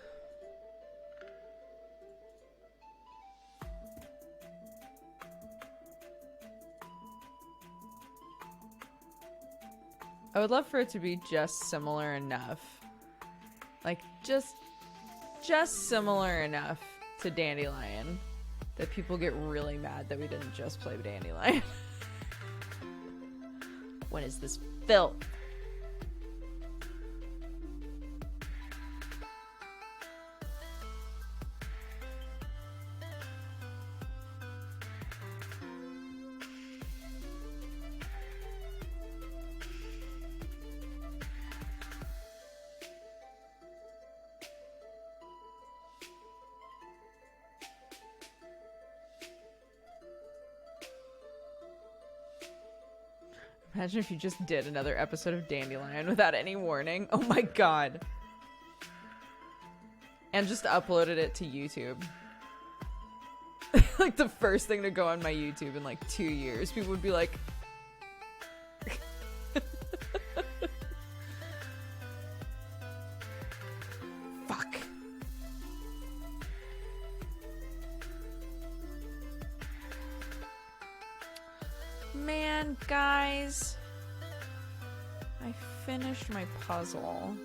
I would love for it to be just similar enough. Like, just similar enough to Dandelion that people get really mad that we didn't just play Dandelion. What is this filth? Imagine if you just did another episode of Dandelion without any warning. Oh my god. And just uploaded it to YouTube. Like the first thing to go on my YouTube in like 2 years. People would be like... Fuck. Man, guys, I finished my puzzle.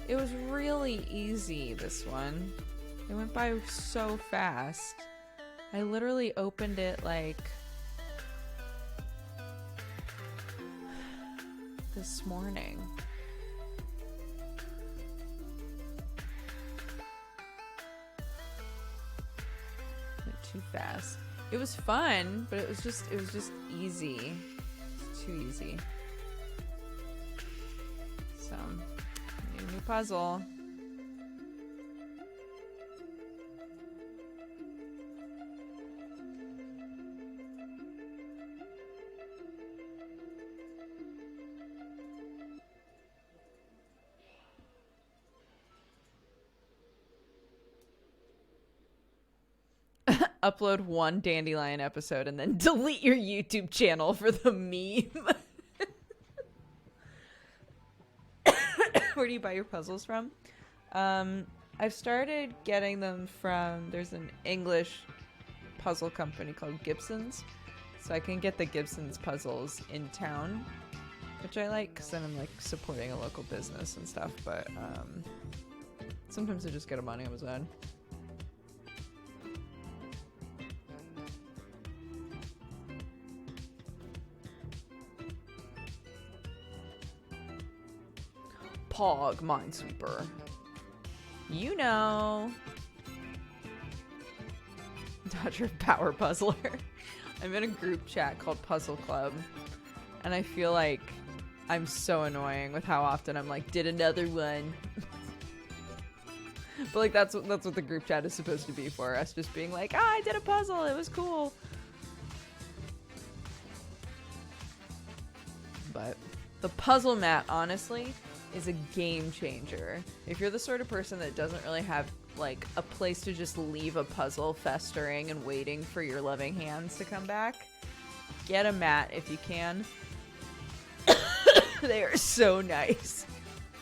It was really easy, this one. It went by so fast. I literally opened it like this morning. Went too fast. It was fun, but it was just easy. It's too easy. So, new puzzle. Upload one Dandelion episode and then delete your YouTube channel for the meme. Where do you buy your puzzles from? I've started getting them from, there's an English puzzle company called Gibson's. So I can get the Gibson's puzzles in town, which I like because then I'm like supporting a local business and stuff. But sometimes I just get them on Amazon. Pog Minesweeper. You know. Dodger Power Puzzler. I'm in a group chat called Puzzle Club, and I feel like I'm so annoying with how often I'm like, did another one. But like that's what the group chat is supposed to be for, us just being like, I did a puzzle, it was cool. But the puzzle mat, honestly, is a game changer. If you're the sort of person that doesn't really have like a place to just leave a puzzle festering and waiting for your loving hands to come back, get a mat if you can. They are so nice.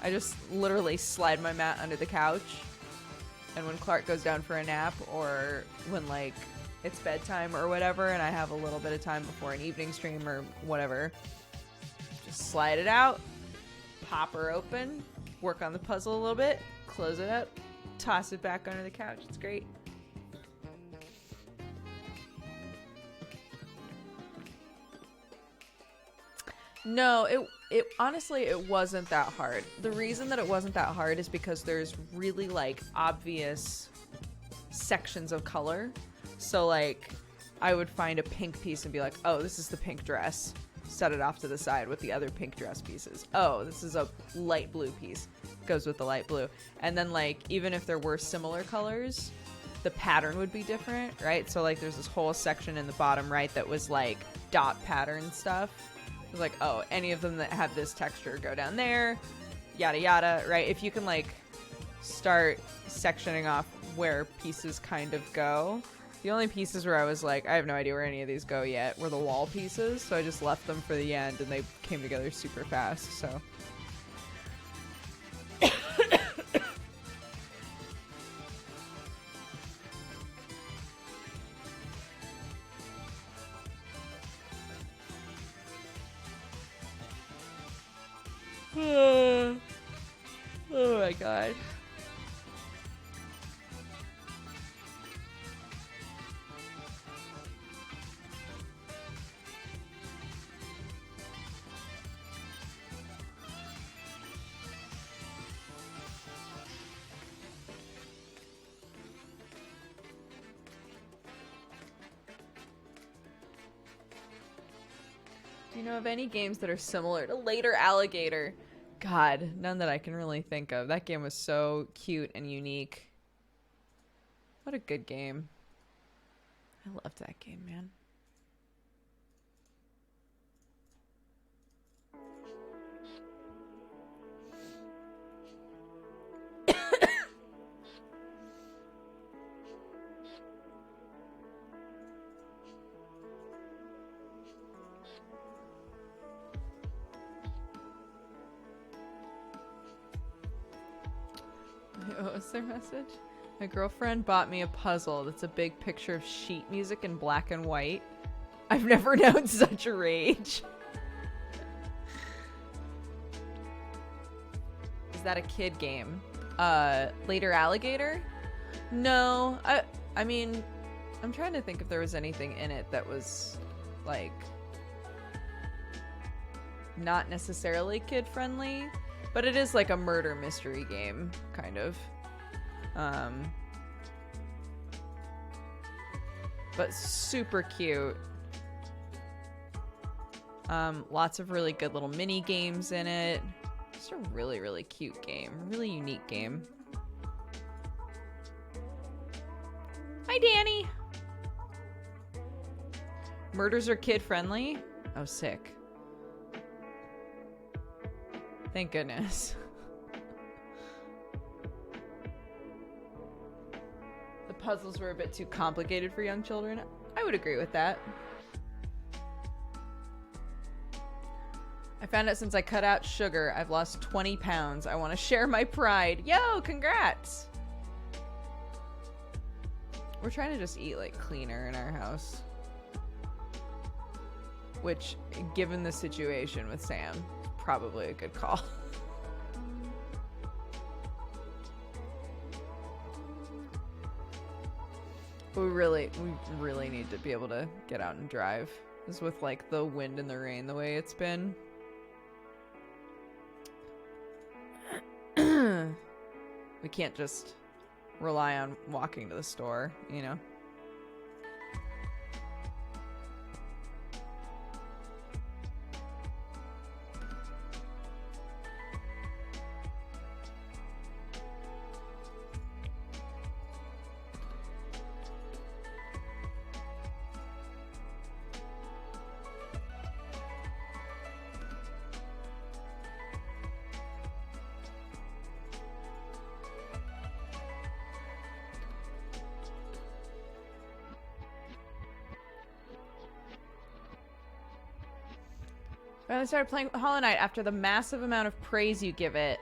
I just literally slide my mat under the couch, and when Clark goes down for a nap, or when like it's bedtime or whatever and I have a little bit of time before an evening stream or whatever, just slide it out, pop her open, work on the puzzle a little bit, close it up, toss it back under the couch. It's great. No, it honestly, it wasn't that hard. The reason that it wasn't that hard is because there's really like obvious sections of color. So like I would find a pink piece and be like, oh, this is the pink dress. Set it off to the side with the other pink dress pieces. Oh, this is a light blue piece. Goes with the light blue. And then like, even if there were similar colors, the pattern would be different, right? So like there's this whole section in the bottom right that was like dot pattern stuff. It was like, oh, any of them that have this texture go down there, yada yada, right? If you can like start sectioning off where pieces kind of go, The only pieces where I was like, I have no idea where any of these go yet, were the wall pieces, so I just left them for the end, and they came together super fast, so. Oh my god. Do you know of any games that are similar to Later Alligator? God, none that I can really think of. That game was so cute and unique. What a good game. I loved that game, man. What was their message? My girlfriend bought me a puzzle that's a big picture of sheet music in black and white. I've never known such a rage. Is that a kid game? Later Alligator? No. I mean, I'm trying to think if there was anything in it that was, like, not necessarily kid-friendly. But it is like a murder mystery game, kind of. But super cute. Lots of really good little mini games in it. Just a really, really cute game. Really unique game. Hi, Danny! Murders are kid-friendly? Oh, sick. Thank goodness. The puzzles were a bit too complicated for young children. I would agree with that. I found out since I cut out sugar, I've lost 20 pounds. I want to share my pride. Yo, congrats! We're trying to just eat, like, cleaner in our house. Which, given the situation with Sam, probably a good call. We really need to be able to get out and drive. Just with like the wind and the rain the way it's been. We can't just rely on walking to the store, you know? I started playing Hollow Knight after the massive amount of praise you give it.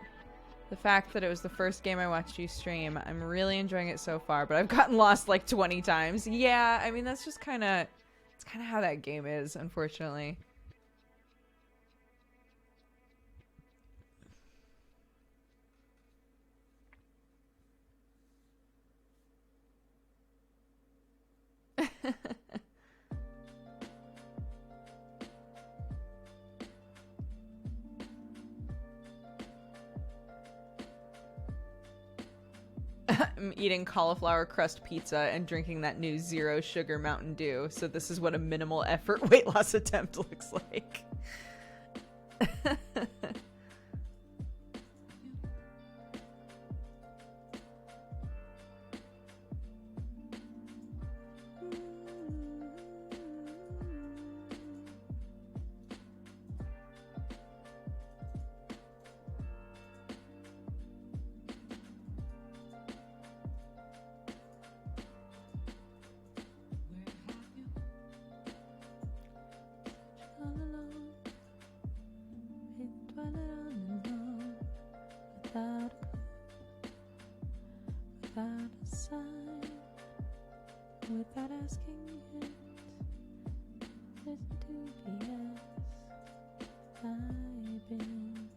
The fact that it was the first game I watched you stream. I'm really enjoying it so far, but I've gotten lost like 20 times. Yeah, I mean, that's just kind of... It's kind of how that game is, unfortunately. I'm eating cauliflower crust pizza and drinking that new zero sugar Mountain Dew. So this is what a minimal effort weight loss attempt looks like. without a sign, without asking it. Listen to BS. I've been.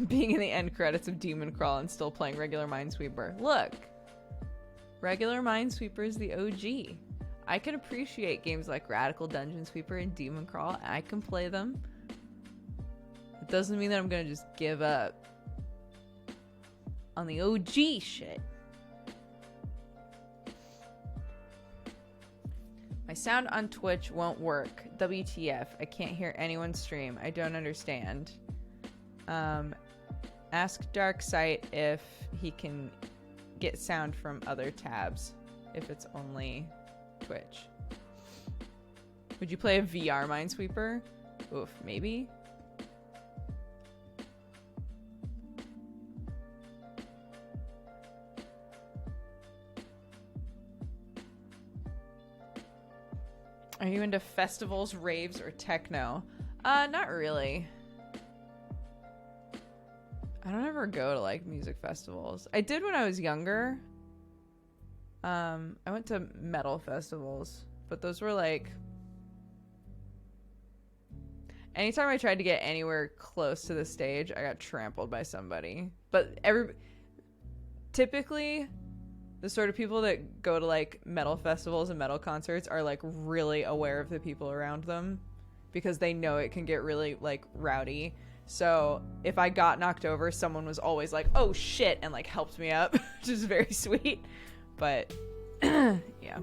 Being in the end credits of Demon Crawl and still playing regular Minesweeper. Look, regular Minesweeper is the OG. I can appreciate games like Radical Dungeon Sweeper and Demon Crawl, and I can play them. It doesn't mean that I'm gonna just give up on the OG shit. My sound on Twitch won't work. WTF, I can't hear anyone stream. I don't understand. Ask Darksight if he can get sound from other tabs, if it's only Twitch. Would you play a VR Minesweeper? Oof, maybe? Are you into festivals, raves, or techno? Not really. I don't ever go to like music festivals. I did when I was younger. I went to metal festivals, but those were like, anytime I tried to get anywhere close to the stage, I got trampled by somebody. But typically the sort of people that go to like metal festivals and metal concerts are like really aware of the people around them because they know it can get really like rowdy. So if I got knocked over, someone was always like, oh shit, and like helped me up, which is very sweet. But yeah.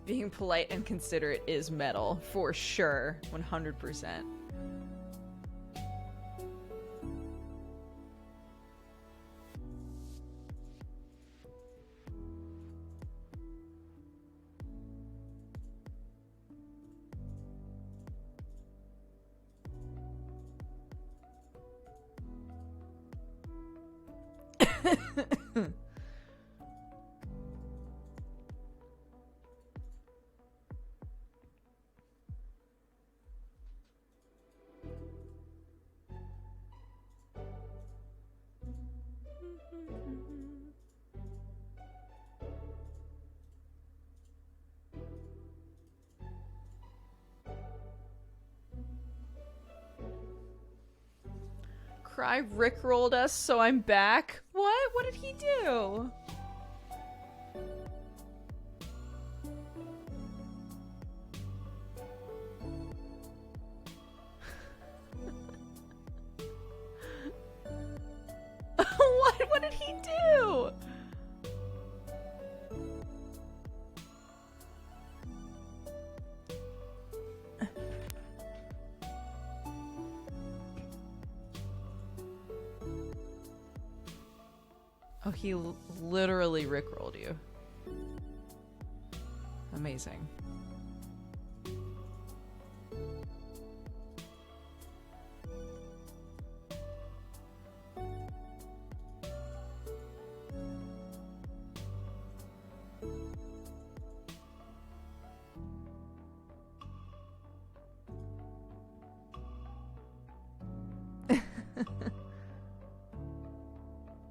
Being polite and considerate is metal, for sure. 100%. Cry rickrolled us, so I'm back. What? What did he do? What did he do? Oh, he literally rickrolled you. Amazing.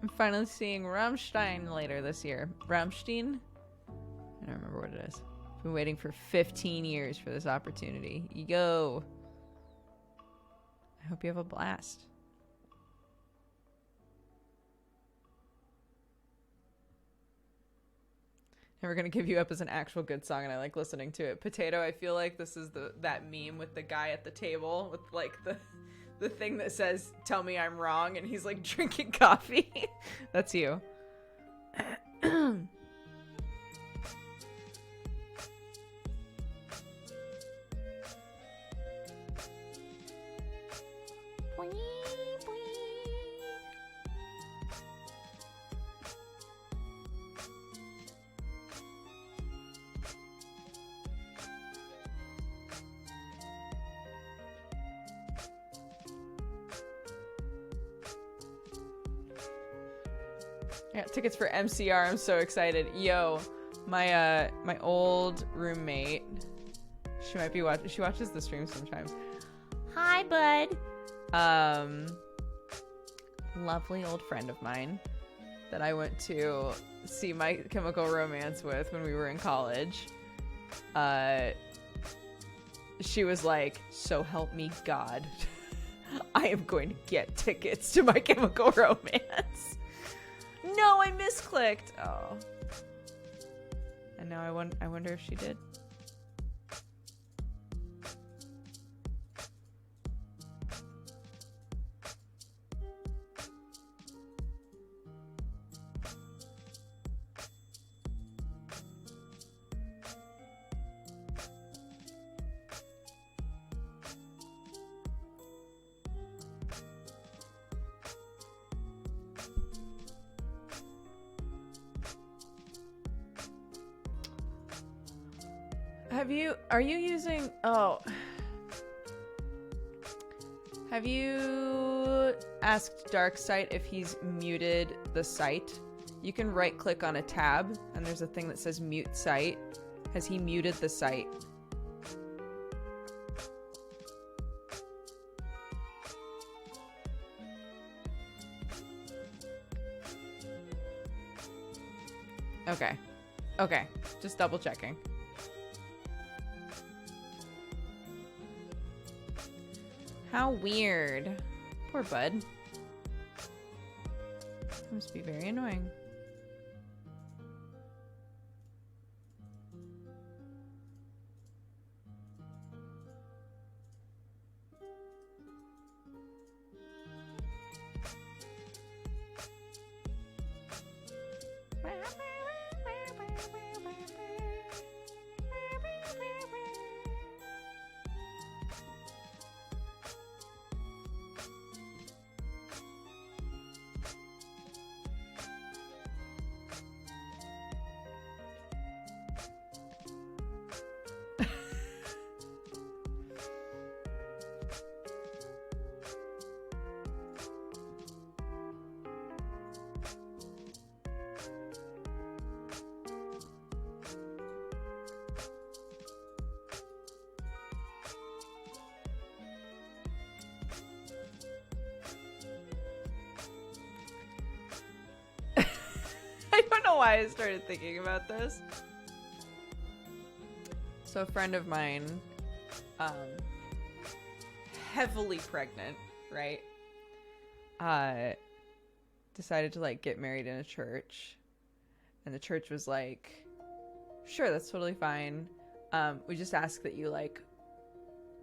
I'm finally seeing Rammstein later this year. Rammstein? I don't remember what it is. I've been waiting for 15 years for this opportunity. Yo. I hope you have a blast. Never gonna give you up as an actual good song, and I like listening to it. Potato, I feel like this is that meme with the guy at the table with like the thing that says "Tell me I'm wrong," and he's like drinking coffee. That's you. I got tickets for MCR. I'm so excited. Yo, my old roommate. She might be watching. She watches the stream sometimes. Hi, bud. Lovely old friend of mine that I went to see My Chemical Romance with when we were in college. She was like, "So help me God, I am going to get tickets to My Chemical Romance." No, I misclicked. Oh. And now I wonder if she did. Are you using, have you asked Darksight if he's muted the site? You can right click on a tab and there's a thing that says mute site. Has he muted the site? Okay, just double checking. How weird. Poor bud. That must be very annoying. Why I started thinking about this. So a friend of mine, heavily pregnant, right? Decided to like get married in a church, and the church was like, sure, that's totally fine. We just ask that you like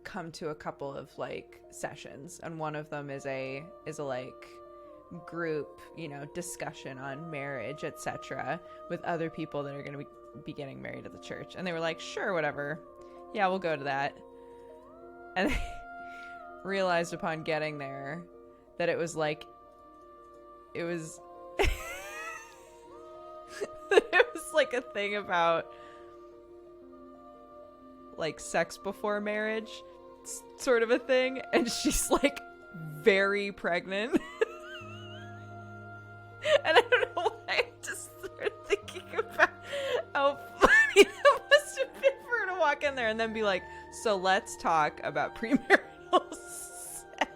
come to a couple of like sessions, and one of them is a like group, you know, discussion on marriage, etc., with other people that are going to be getting married at the church. And they were like, sure, whatever, yeah, we'll go to that. And they realized upon getting there that it was like, it was it was like a thing about like sex before marriage, sort of a thing, and she's like very pregnant. And I don't know why I just started thinking about how funny that must have been for her to walk in there and then be like, so let's talk about premarital sex.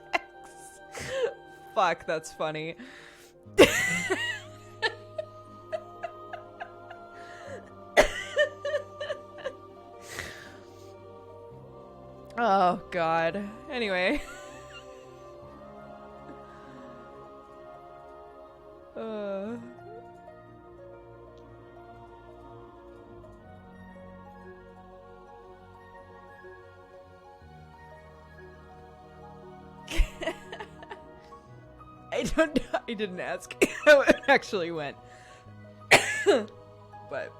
Fuck, that's funny. Oh, God. Anyway. I didn't ask how it actually went. But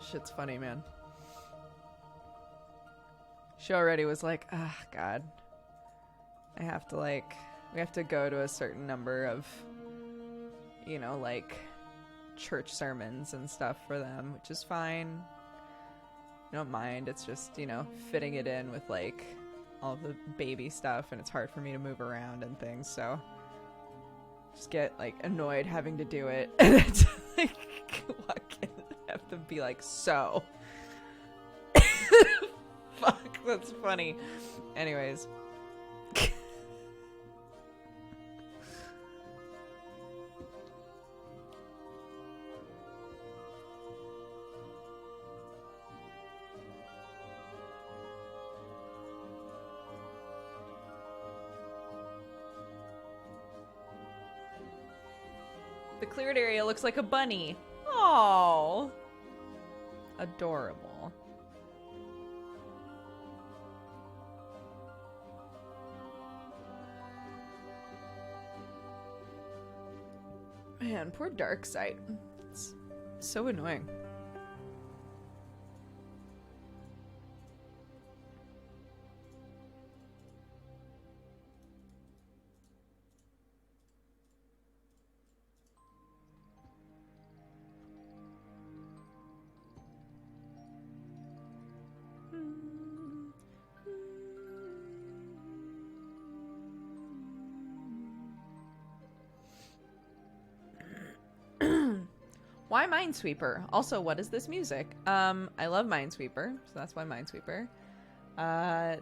shit's funny, man. She already was like, oh, God. I have to, like, we have to go to a certain number of, you know, like, church sermons and stuff for them, which is fine. I don't mind. It's just, you know, fitting it in with, like, all of the baby stuff, and it's hard for me to move around and things, so just get, like, annoyed having to do it. And it's like, walk in and have to be like, so. Fuck, that's funny. Anyways. The cleared area looks like a bunny. Oh, adorable. Man, poor Darkseid. It's so annoying. Why Minesweeper? Also, what is this music? I love Minesweeper, so that's why Minesweeper.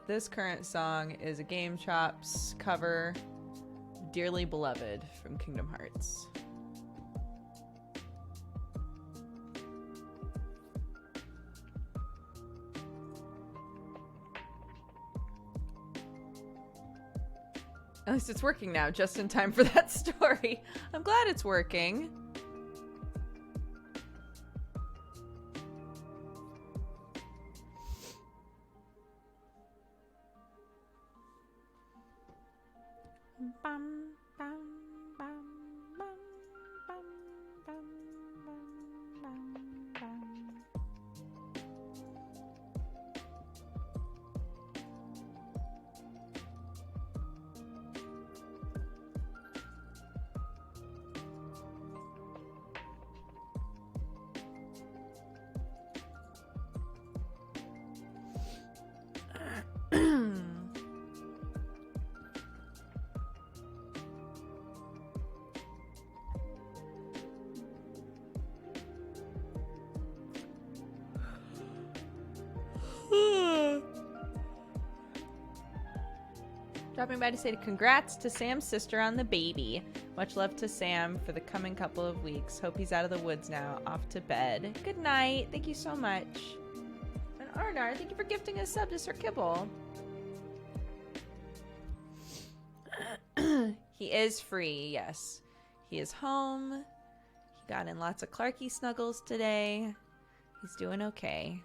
This current song is a Game Chops cover, Dearly Beloved from Kingdom Hearts. At least it's working now, just in time for that story. I'm glad it's working. Dropping by to say congrats to Sam's sister on the baby. Much love to Sam for the coming couple of weeks. Hope he's out of the woods now, off to bed. Good night. Thank you so much. And Arnar, thank you for gifting a sub to Sir Kibble. He is free, yes. He is home. He got in lots of Clarky snuggles today. He's doing okay.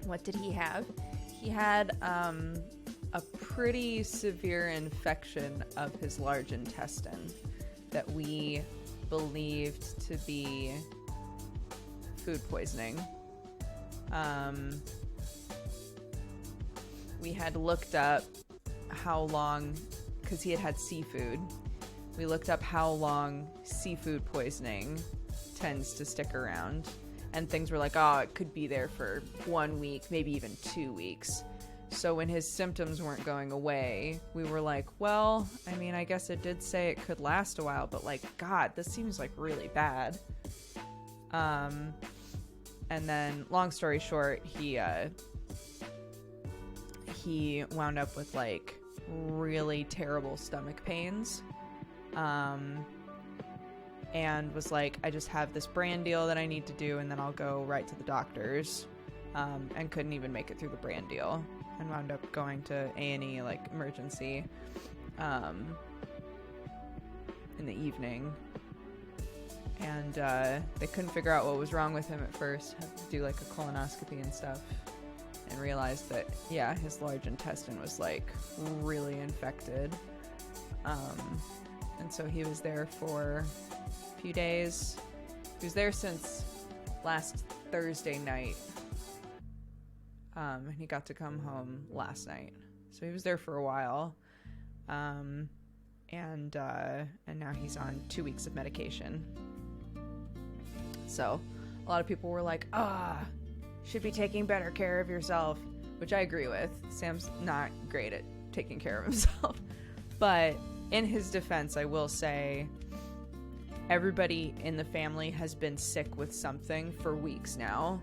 What did he have? He had a pretty severe infection of his large intestine that we believed to be food poisoning. We had looked up how long, because he had had seafood, we looked up how long seafood poisoning tends to stick around, and things were like, oh, it could be there for 1 week, maybe even 2 weeks. So when his symptoms weren't going away, we were like, well, I mean, I guess it did say it could last a while, but like, God, this seems like really bad. And then, long story short, he wound up with like really terrible stomach pains, and was like, I just have this brand deal that I need to do, and then I'll go right to the doctors, and couldn't even make it through the brand deal, and wound up going to A&E, like emergency, in the evening. And they couldn't figure out what was wrong with him at first. Had to do like a colonoscopy and stuff, and realized that, yeah, his large intestine was like really infected. And so he was there for a few days. He was there since last Thursday night. And he got to come home last night. So he was there for a while. And now he's on 2 weeks of medication. So a lot of people were like, should be taking better care of yourself, which I agree with. Sam's not great at taking care of himself. But in his defense, I will say everybody in the family has been sick with something for weeks now,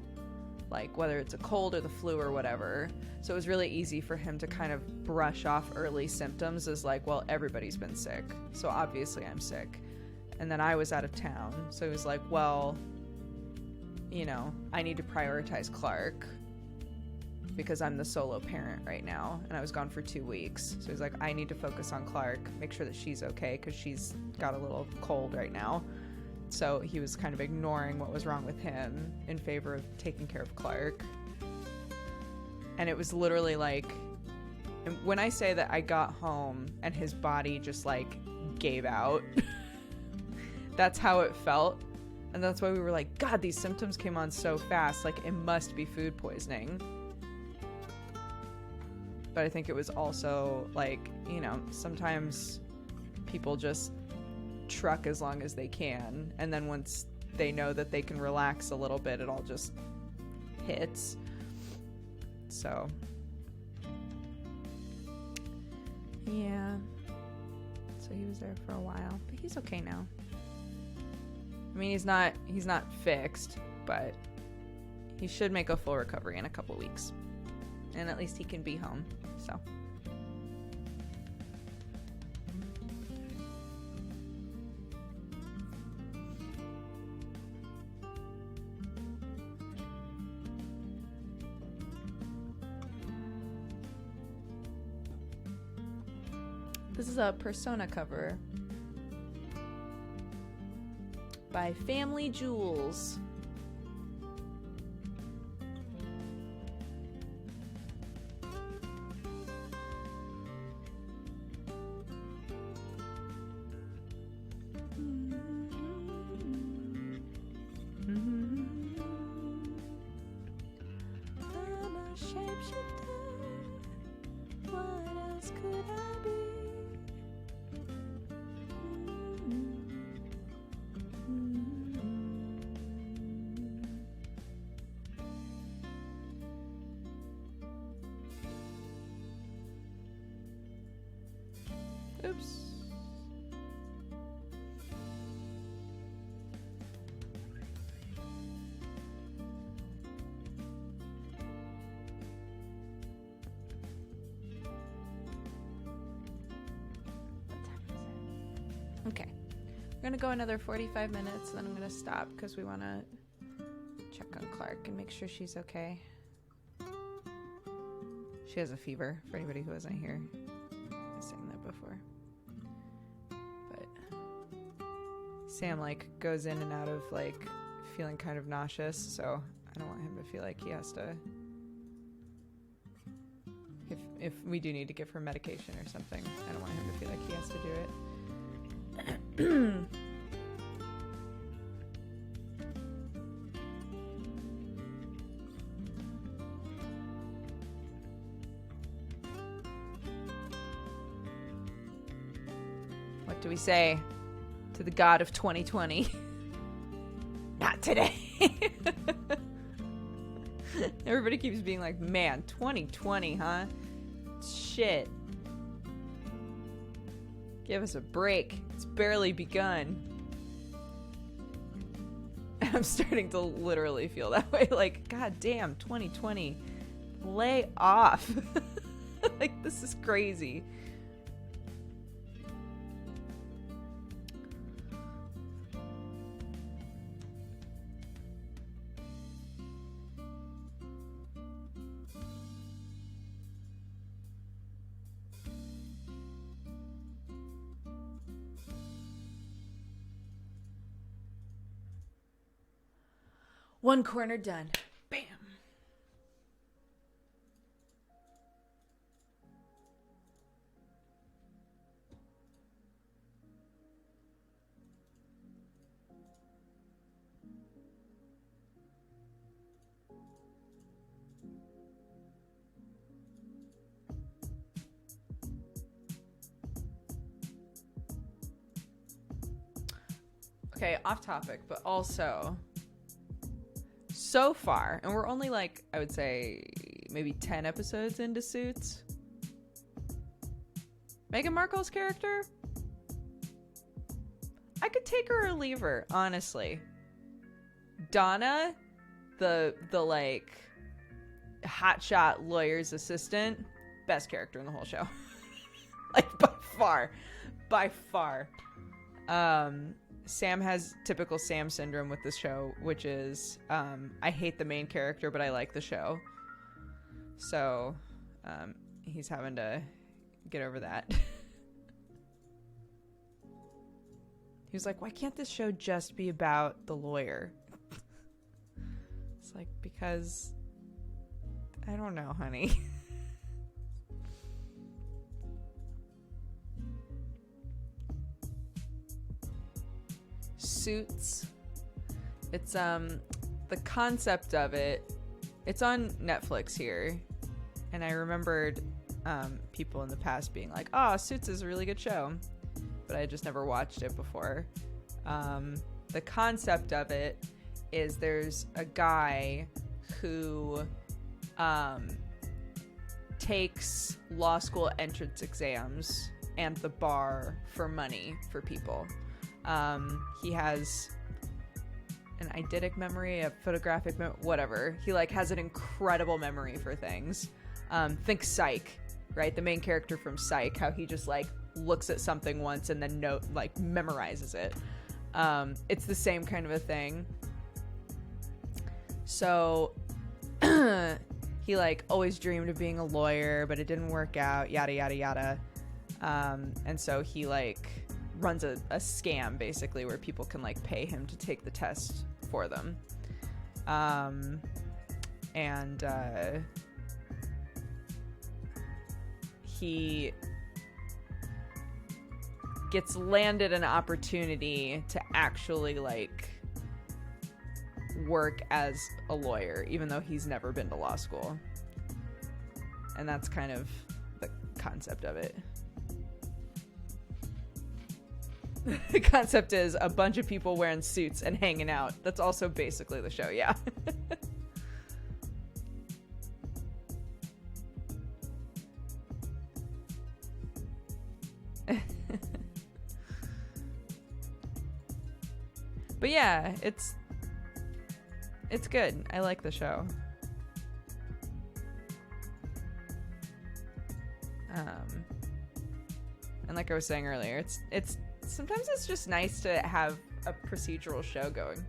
like whether it's a cold or the flu or whatever. So it was really easy for him to kind of brush off early symptoms as like, well, everybody's been sick, so obviously I'm sick. And then I was out of town, so he was like, well, you know, I need to prioritize Clark because I'm the solo parent right now, and I was gone for 2 weeks. So he's like, I need to focus on Clark, make sure that she's okay, because she's got a little cold right now. So he was kind of ignoring what was wrong with him in favor of taking care of Clark. And it was literally like, and when I say that I got home and his body just like gave out, that's how it felt. And that's why we were like, God, these symptoms came on so fast, like it must be food poisoning. But I think it was also like, you know, sometimes people just truck as long as they can, and then once they know that they can relax a little bit, it all just hits. So yeah, so he was there for a while, but he's okay now. I mean, he's not fixed, but he should make a full recovery in a couple weeks, and at least he can be home. So this is a Persona cover by Family Jewels. Oops. Okay. We're gonna go another 45 minutes, and then I'm gonna stop because we want to check on Clark and make sure she's okay. She has a fever, for anybody who wasn't here. I was saying that before. But Sam, like, goes in and out of, like, feeling kind of nauseous, so I don't want him to feel like he has to If we do need to give her medication or something, I don't want him to feel like he has to do it. What do we say to the god of 2020? Not today. Everybody keeps being like, man, 2020, huh? Shit. Give us a break. It's barely begun. I'm starting to literally feel that way. Like, god damn, 2020. Lay off. Like, this is crazy. One corner done. Bam. Okay, off topic, but also so far, and we're only like, I would say maybe 10 episodes into Suits. Meghan Markle's character, I could take her or leave her, honestly. Donna, the like hotshot lawyer's assistant, best character in the whole show. Like by far. Sam has typical Sam syndrome with this show, which is I hate the main character, but I like the show. So he's having to get over that. He was like, why can't this show just be about the lawyer? It's like, because I don't know, honey. Suits. It's the concept of it, it's on Netflix here, and I remembered people in the past being like, oh, Suits is a really good show, but I just never watched it before. The concept of it is there's a guy who takes law school entrance exams and the bar for money for people. He has an eidetic memory, a photographic memory, whatever. He like has an incredible memory for things. Think Psych, right? The main character from Psych, how he just like looks at something once and then memorizes it. It's the same kind of a thing. So he like always dreamed of being a lawyer, but it didn't work out, yada yada yada. And so he like runs a scam basically where people can like pay him to take the test for them. He gets landed an opportunity to actually like work as a lawyer, even though he's never been to law school. And that's kind of the concept of it. The concept is a bunch of people wearing suits and hanging out. That's also basically the show, yeah. But yeah, it's good. I like the show. And like I was saying earlier, it's sometimes it's just nice to have a procedural show going,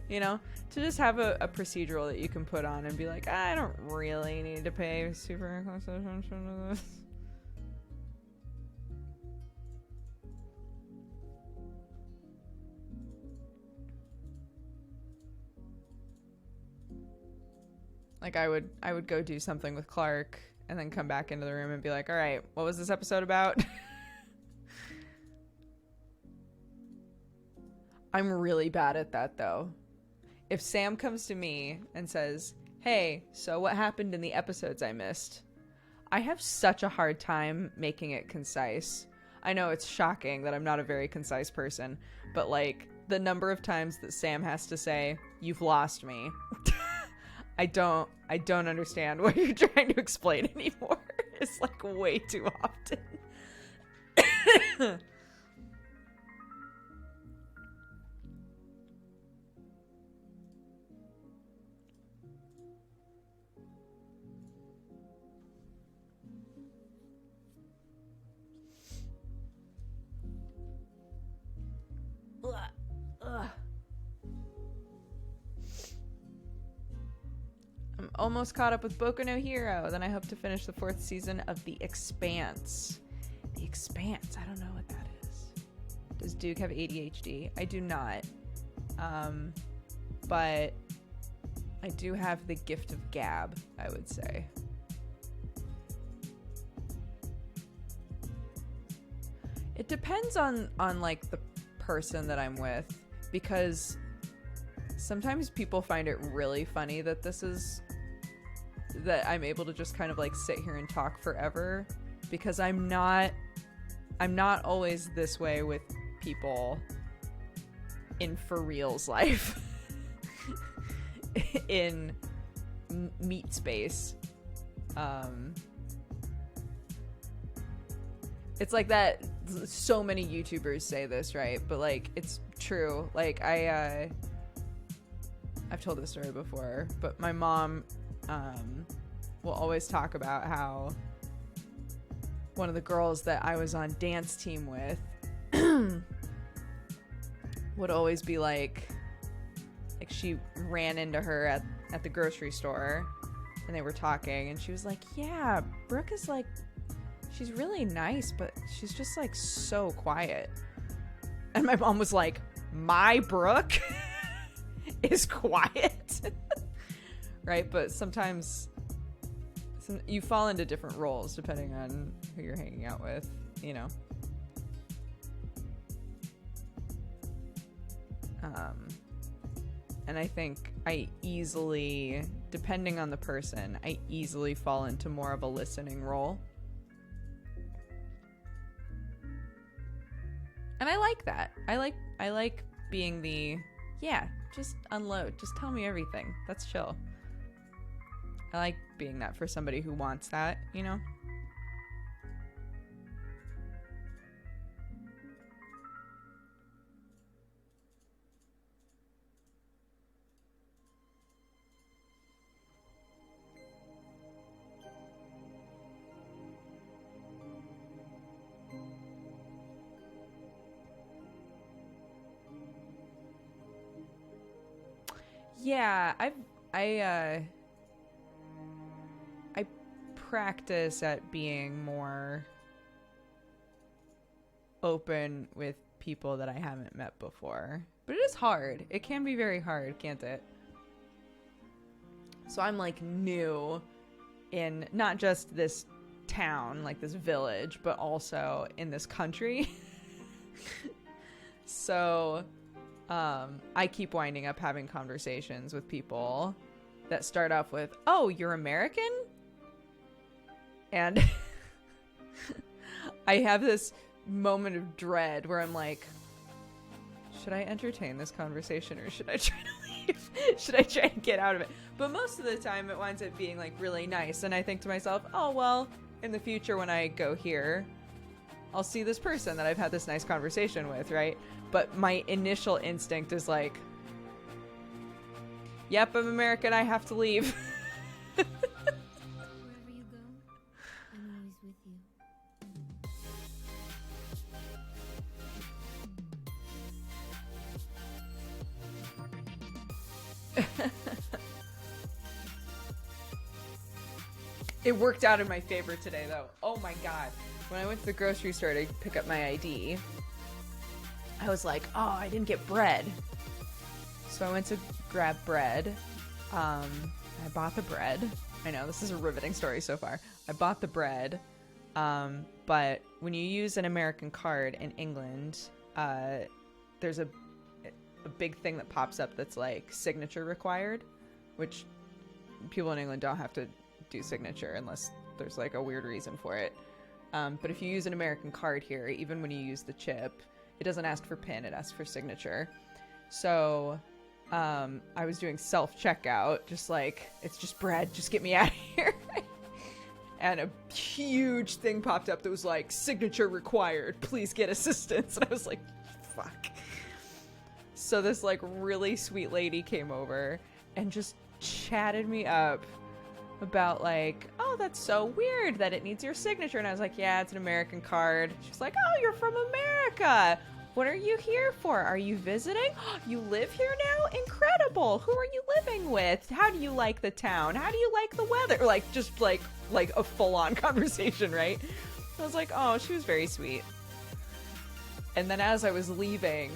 you know, to just have a procedural that you can put on and be like, I don't really need to pay super close attention to this. Like I would go do something with Clark and then come back into the room and be like, all right, what was this episode about? I'm really bad at that, though. If Sam comes to me and says, hey, so what happened in the episodes I missed? I have such a hard time making it concise. I know it's shocking that I'm not a very concise person, but like the number of times that Sam has to say, you've lost me. I don't understand what you're trying to explain anymore. It's like way too often. I'm almost caught up with Boku no Hero. Then I hope to finish the 4th season of The Expanse. The Expanse. I don't know what that is. Does Duke have ADHD? I do not. But I do have the gift of gab, I would say. It depends on like the person that I'm with, because sometimes people find it really funny that that I'm able to just kind of like sit here and talk forever, because I'm not always this way with people in for real's life. In meat space. It's like that. So many YouTubers say this, right? But like, it's true. Like I've told this story before, but my mom will always talk about how one of the girls that I was on dance team with would always be like she ran into her at the grocery store and they were talking and she was like, yeah, Brooke is like, she's really nice, but she's just like so quiet. And my mom was like, my Brooke is quiet. Right? But sometimes you fall into different roles depending on who you're hanging out with, you know. And I think I easily, depending on the person, I easily fall into more of a listening role. And I like that. I like being the, yeah, just unload. Just tell me everything. That's chill. I like being that for somebody who wants that, you know? Yeah, I practice at being more open with people that I haven't met before. But it is hard. It can be very hard, can't it? So I'm like new in not just this town, like this village, but also in this country. So I keep winding up having conversations with people that start off with, oh, you're American? And I have this moment of dread where I'm like, should I entertain this conversation or should I try to leave? Should I try to get out of it? But most of the time it winds up being like really nice. And I think to myself, oh, well, in the future when I go here, I'll see this person that I've had this nice conversation with, right? But my initial instinct is like, yep, I'm American, I have to leave. Wherever you go, I'm always with you. It worked out in my favor today, though. Oh my god. When I went to the grocery store to pick up my ID, I was like, oh, I didn't get bread. So I went to grab bread. I bought the bread. I know, this is a riveting story so far. I bought the bread, but when you use an American card in England, there's a big thing that pops up that's like signature required, which people in England don't have to do signature unless there's like a weird reason for it. But if you use an American card here, even when you use the chip, it doesn't ask for PIN, it asks for signature. So I was doing self-checkout, just like, it's just bread, just get me out of here. And a huge thing popped up that was like, signature required, please get assistance. And I was like, fuck. So this like really sweet lady came over and just chatted me up about like, oh, that's so weird that it needs your signature. And I was like, yeah, it's an American card. She's like, oh, you're from America. What are you here for? Are you visiting? You live here now? Incredible. Who are you living with? How do you like the town? How do you like the weather? Like, just like a full-on conversation, right? I was like, oh, she was very sweet. And then as I was leaving,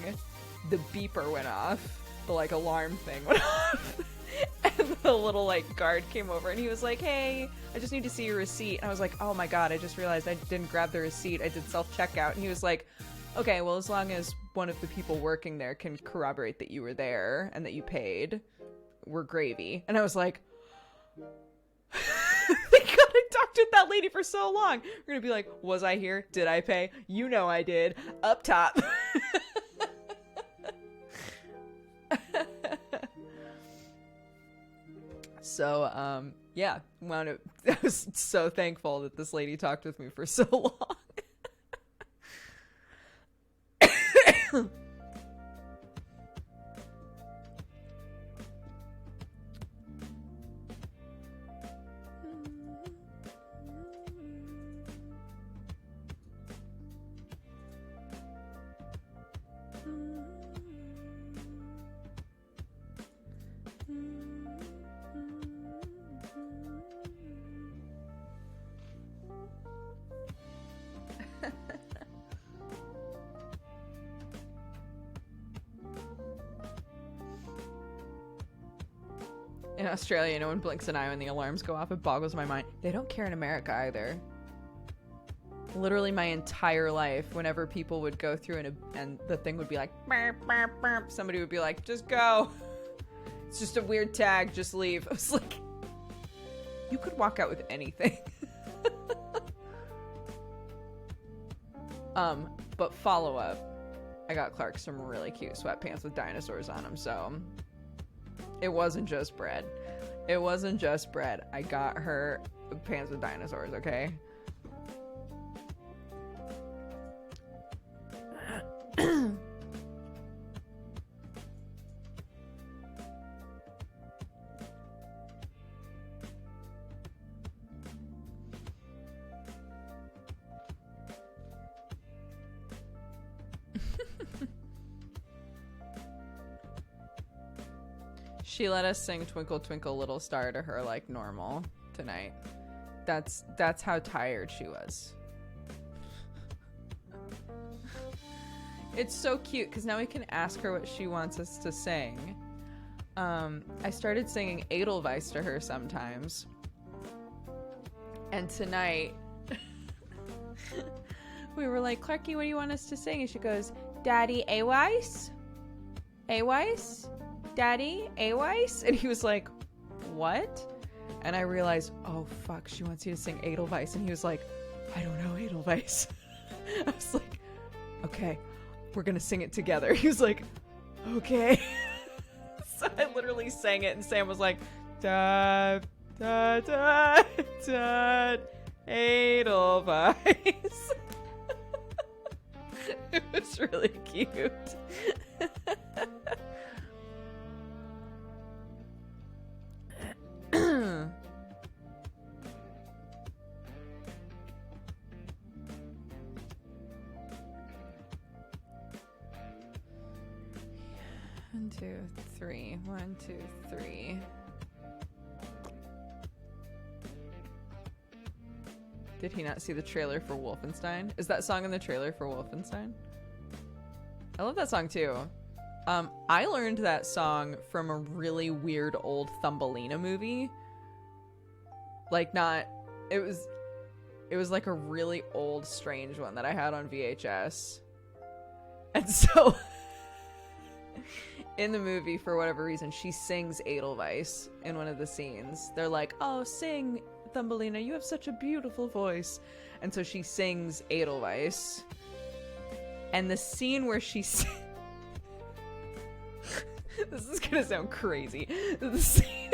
the beeper went off. The like alarm thing went off. And the little like guard came over and he was like, hey, I just need to see your receipt. And I was like, oh my God, I just realized I didn't grab the receipt. I did self-checkout. And he was like, okay, well, as long as one of the people working there can corroborate that you were there and that you paid, we're gravy. And I was like, thank God I talked to that lady for so long. We're gonna be like, was I here? Did I pay? You know I did. Up top. So, yeah, I was so thankful that this lady talked with me for so long. In Australia, no one blinks an eye when the alarms go off. It boggles my mind. They don't care in America either. Literally my entire life, whenever people would go through and the thing would be like, burp, burp, burp, somebody would be like, just go. It's just a weird tag, just leave. I was like, you could walk out with anything. But follow up, I got Clark some really cute sweatpants with dinosaurs on them, so it wasn't just bread. It wasn't just bread. I got her pants with dinosaurs, okay? She let us sing Twinkle Twinkle Little Star to her like normal tonight. That's how tired she was. It's so cute because now we can ask her what she wants us to sing. I started singing Edelweiss to her sometimes. And tonight we were like, Clarky, what do you want us to sing? And she goes, Daddy, Edelweiss? Edelweiss? Daddy, Edelweiss? And he was like, what? And I realized, oh fuck, she wants you to sing Edelweiss. And he was like, I don't know Edelweiss. I was like, okay, we're gonna sing it together. He was like, okay. So I literally sang it and Sam was like, da da da da Edelweiss. It was really cute. One, two, three. 1, 2, 3. Did he not see the trailer for Wolfenstein? Is that song in the trailer for Wolfenstein? I love that song too. I learned that song from a really weird old Thumbelina movie. Like, not... It was like a really old, strange one that I had on VHS. And so, in the movie, for whatever reason, she sings Edelweiss in one of the scenes. They're like, oh, sing, Thumbelina, you have such a beautiful voice. And so she sings Edelweiss. And the scene where she this is gonna sound crazy. The scene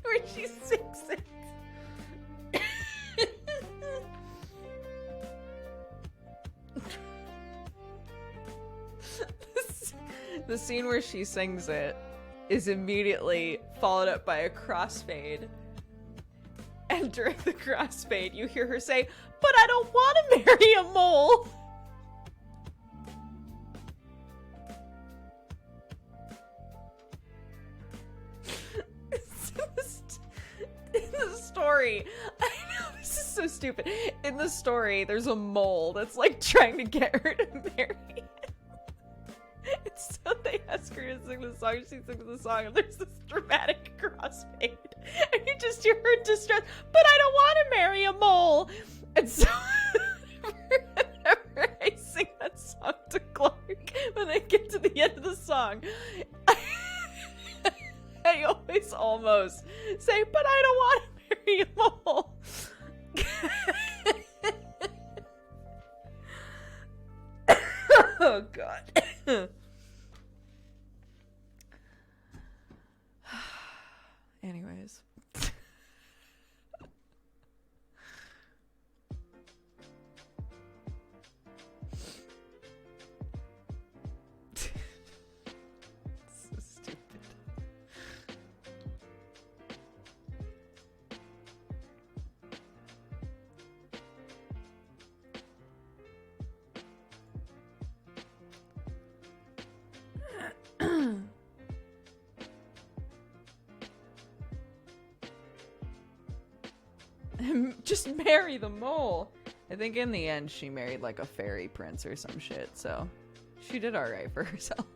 where she sings it. The scene where she sings it is immediately followed up by a crossfade. And during the crossfade, you hear her say, "But I don't want to marry a mole." In the story, I know this is so stupid. In the story, there's a mole that's like trying to get her to marry him. And so they ask her to sing the song. She sings the song, and there's this dramatic crossfade, and you just hear her distress. But I don't want to marry a mole. And so, whenever I sing that song to Clark, when I get to the end of the song, I always almost say, "But I don't want to marry a mole." Oh God. Anyways. So stupid. Just marry the mole. I think in the end she married like a fairy prince or some shit, so she did alright for herself.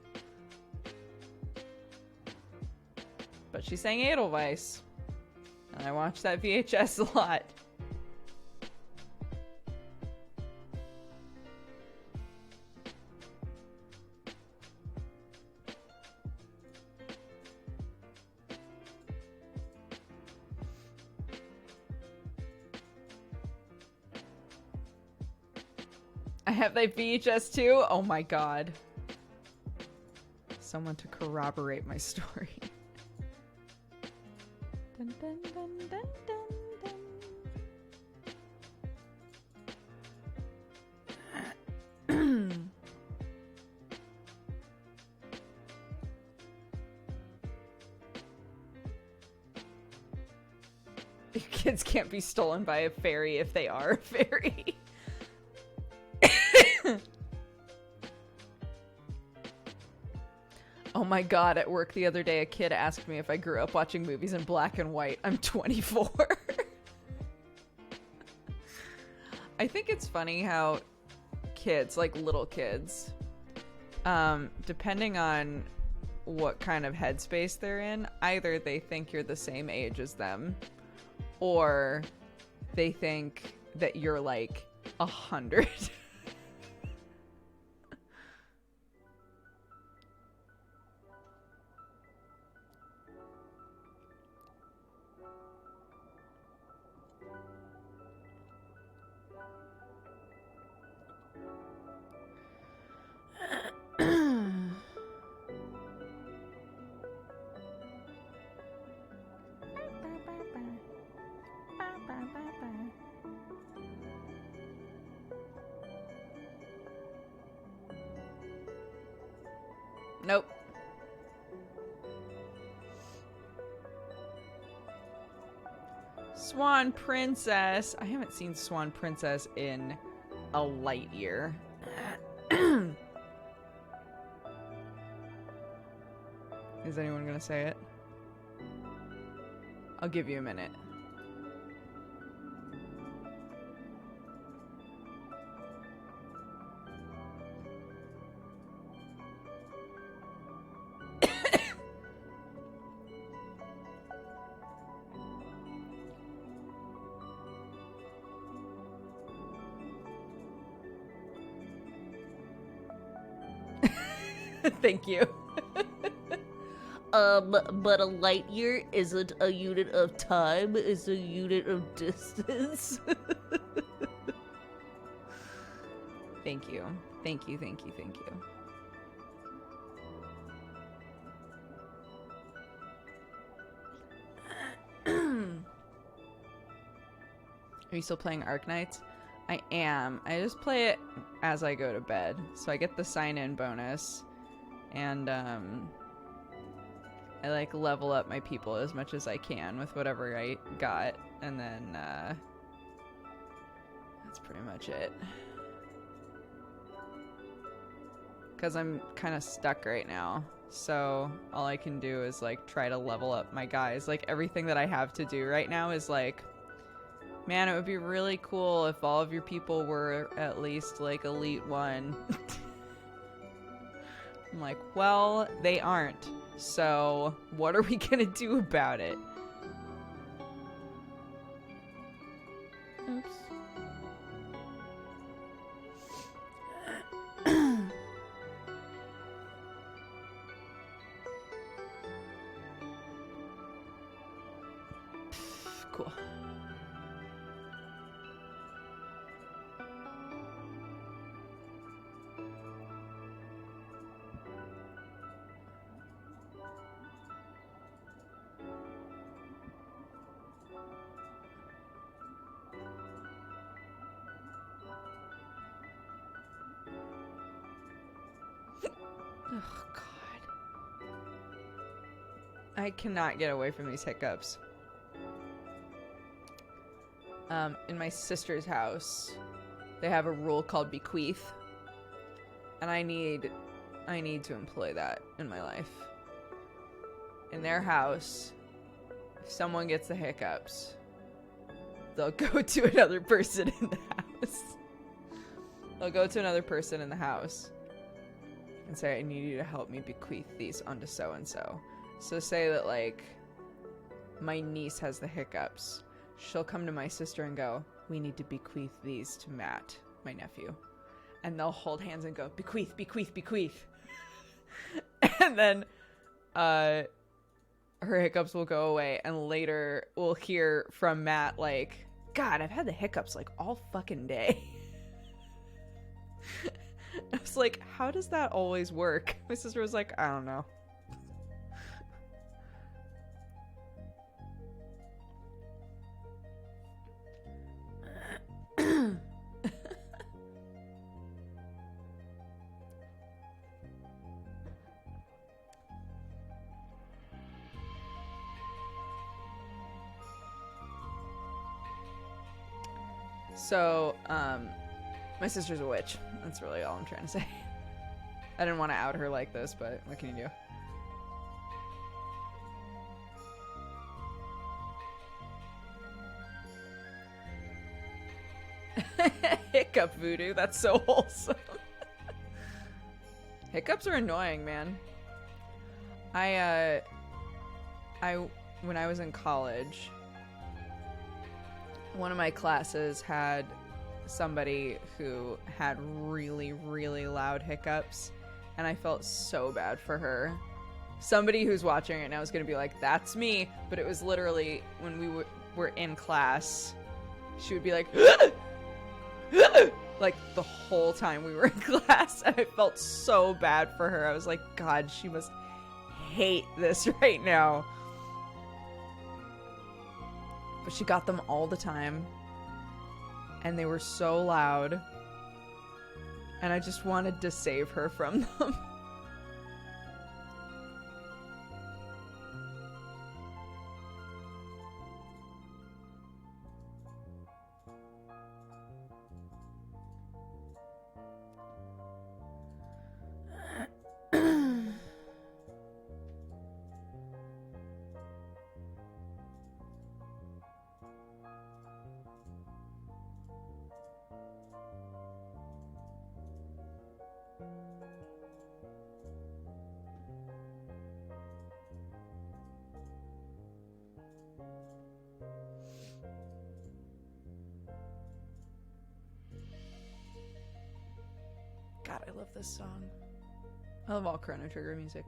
But she sang Edelweiss. And I watched that VHS a lot. I have that VHS too? Oh my God. Someone to corroborate my story. Dun, dun, dun, dun, dun, dun. Your kids can't be stolen by a fairy if they are a fairy. Oh my God, at work the other day, a kid asked me if I grew up watching movies in black and white. I'm 24. I think it's funny how kids, like little kids, depending on what kind of headspace they're in, either they think you're the same age as them, or they think that you're like 100. Nope. Swan Princess. I haven't seen Swan Princess in a light year. Is anyone gonna say it? I'll give you a minute. Thank you. But a light year isn't a unit of time, it's a unit of distance. Thank you. Thank you, thank you, thank you. Are you still playing Arknights? I am. I just play it as I go to bed. So I get the sign-in bonus. And, I, like, level up my people as much as I can with whatever I got. And then, that's pretty much it. Because I'm kind of stuck right now. So all I can do is, like, try to level up my guys. Like, everything that I have to do right now is, like, man, it would be really cool if all of your people were at least, like, Elite 1. I'm like, well, they aren't. So what are we gonna do about it? Oops. Cool. Oh, God. I cannot get away from these hiccups. In my sister's house, they have a rule called bequeath. And I need to employ that in my life. In their house, if someone gets the hiccups, they'll go to another person in the house. They'll go to another person in the house and say, I need you to help me bequeath these onto so-and-so. So say that, like, my niece has the hiccups. She'll come to my sister and go, we need to bequeath these to Matt, my nephew. And they'll hold hands and go, bequeath, bequeath, bequeath. And then her hiccups will go away. And later we'll hear from Matt, like, God, I've had the hiccups, like, all fucking day. I was like, how does that always work? My sister was like, I don't know. So, my sister's a witch. That's really all I'm trying to say. I didn't want to out her like this, but what can you do? Hiccup voodoo. That's so wholesome. Hiccups are annoying, man. When I was in college, one of my classes had somebody who had really, really loud hiccups, and I felt so bad for her. Somebody who's watching it now is going to be like, that's me, but it was literally when we were in class, she would be like, like the whole time we were in class, and I felt so bad for her. I was like, God, she must hate this right now. But she got them all the time. And they were so loud. And I just wanted to save her from them. God, I love this song. I love all Chrono Trigger music.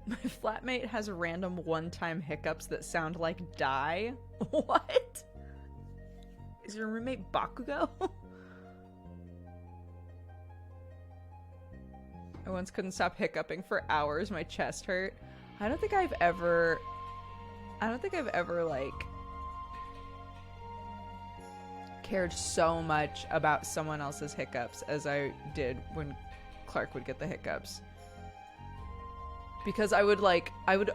My flatmate has random one-time hiccups that sound like die. What? Is your roommate Bakugo? I once couldn't stop hiccuping for hours. My chest hurt. I don't think I've ever like cared so much about someone else's hiccups as I did when Clark would get the hiccups. Because I would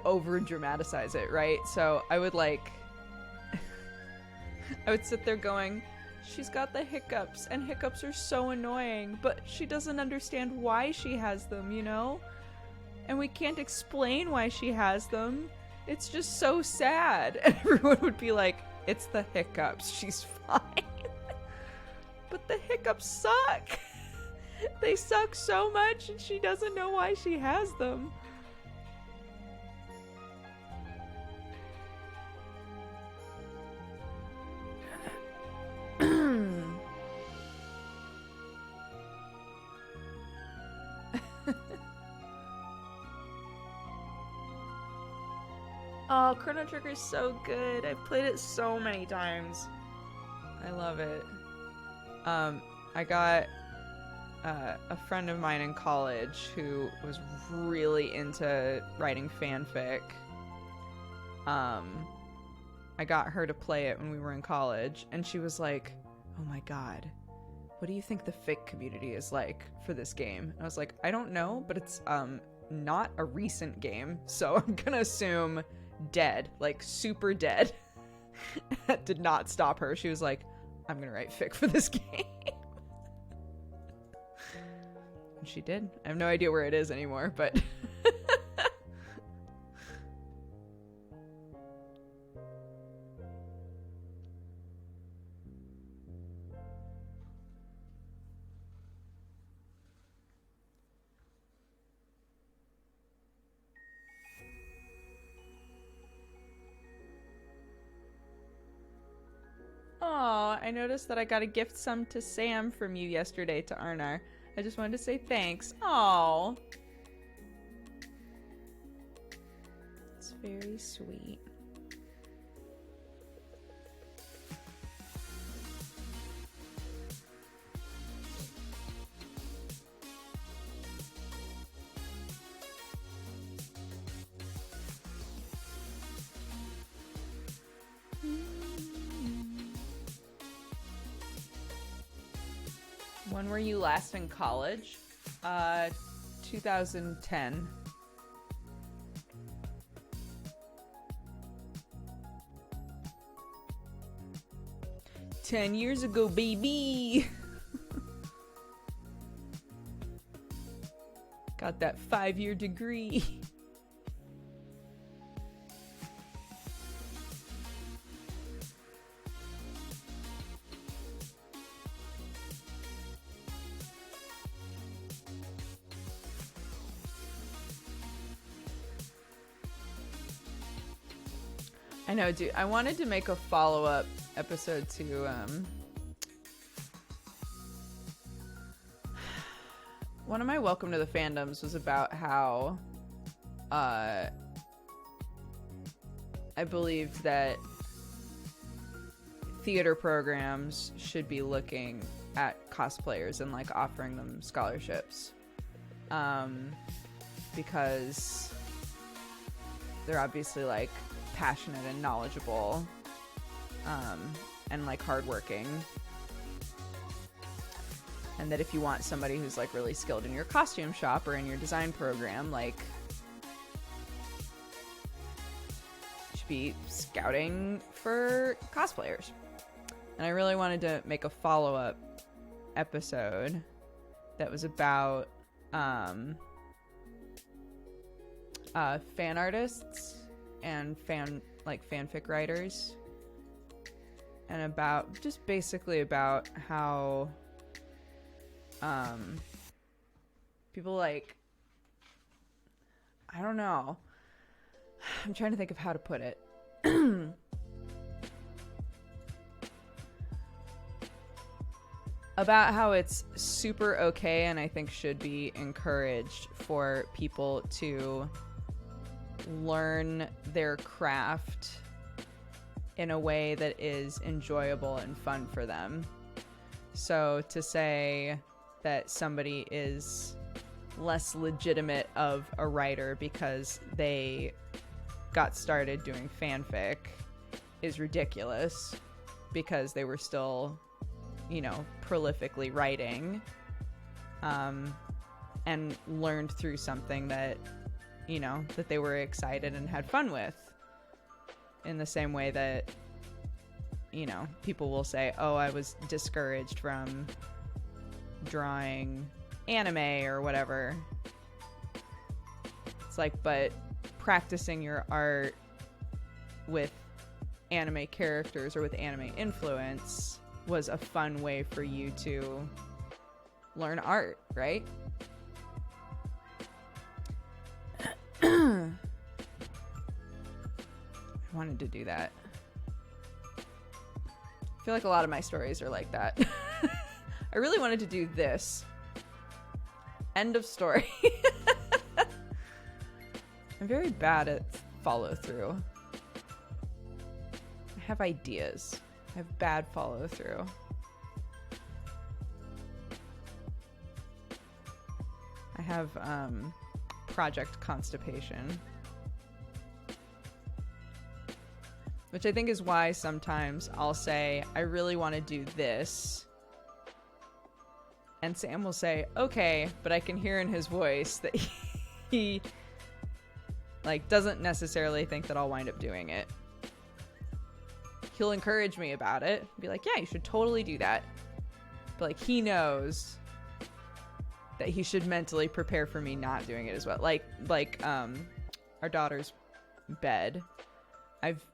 over dramatize it, right? So I would I would sit there going, she's got the hiccups, and hiccups are so annoying, but she doesn't understand why she has them, you know? And we can't explain why she has them. It's just so sad. And everyone would be like, it's the hiccups, she's fine. But the hiccups suck. They suck so much, and she doesn't know why she has them. Oh, Chrono Trigger is so good. I've played it so many times. I love it. I got a friend of mine in college who was really into writing fanfic. I got her to play it when we were in college, and she was like, oh my god, what do you think the fic community is like for this game? And I was like, I don't know, but it's not a recent game, so I'm gonna assume dead, like super dead. That did not stop her. She was like, I'm gonna write fic for this game. And she did. I have no idea where it is anymore, but oh, I noticed that I got a gift sum to Sam from you yesterday to Arnar. I just wanted to say thanks. Oh, it's very sweet. When were you last in college? 2010. "10 years ago, baby." Got that 5-year degree. I know, dude. I wanted to make a follow-up episode to, one of my Welcome to the Fandoms was about how, I believed that theater programs should be looking at cosplayers and, like, offering them scholarships. Because they're obviously, like, passionate and knowledgeable, and like hardworking, and that if you want somebody who's like really skilled in your costume shop or in your design program, like, you should be scouting for cosplayers. And I really wanted to make a follow-up episode that was about fan artists and fanfic writers, and about just basically about how people, like, I don't know, I'm trying to think of how to put it. about how it's super okay and I think should be encouraged for people to learn their craft in a way that is enjoyable and fun for them. So to say that somebody is less legitimate of a writer because they got started doing fanfic is ridiculous, because they were still, you know, prolifically writing, and learned through something that, you know, that they were excited and had fun with. In the same way that, you know, people will say, oh, I was discouraged from drawing anime or whatever. It's like, but practicing your art with anime characters or with anime influence was a fun way for you to learn art, right? I wanted to do that. I feel like a lot of my stories are like that. I really wanted to do this. End of story. I'm very bad at follow through. I have ideas. I have bad follow through. I have project constipation. Which I think is why sometimes I'll say, I really want to do this. And Sam will say, okay, but I can hear in his voice that he like doesn't necessarily think that I'll wind up doing it. He'll encourage me about it. Be like, yeah, you should totally do that. But like, he knows that he should mentally prepare for me not doing it as well. Like our daughter's bed. I've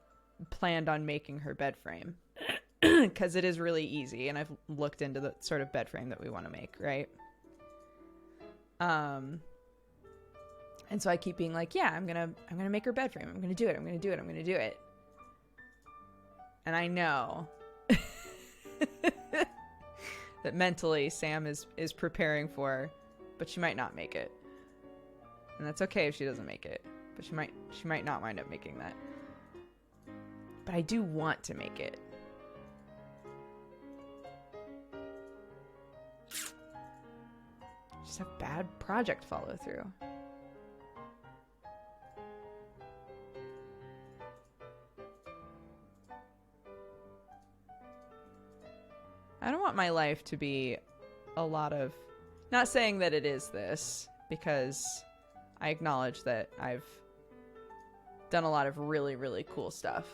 planned on making her bed frame because it is really easy, and I've looked into the sort of bed frame that we want to make, right? And so I keep being like, yeah, I'm gonna make her bed frame. I'm gonna do it. And I know that mentally Sam is preparing for, but she might not make it. And that's okay if she doesn't make it. But she might not wind up making that. But I do want to make it. Just have bad project follow through. I don't want my life to be a lot of, not saying that it is this, because I acknowledge that I've done a lot of really, really cool stuff.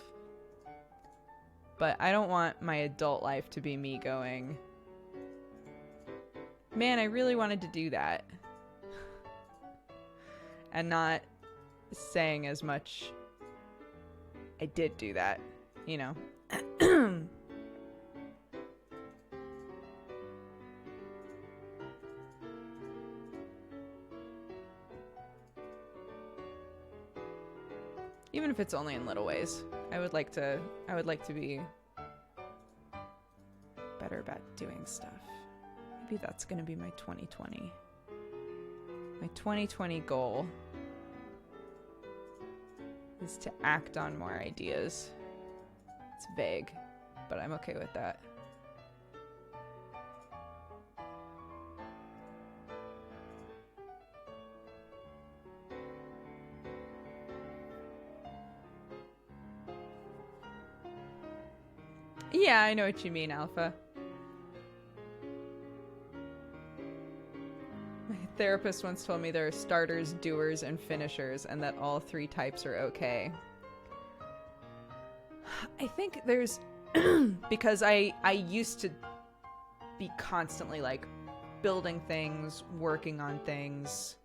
But I don't want my adult life to be me going, man, I really wanted to do that. And not saying as much, I did do that, you know? Even if it's only in little ways. I would like to be better about doing stuff. Maybe that's going to be my 2020. My 2020 goal is to act on more ideas. It's vague, but I'm okay with that. Yeah, I know what you mean, Alpha. My therapist once told me there are starters, doers, and finishers, and that all three types are okay. I think there's... because I used to be constantly, like, building things, working on things,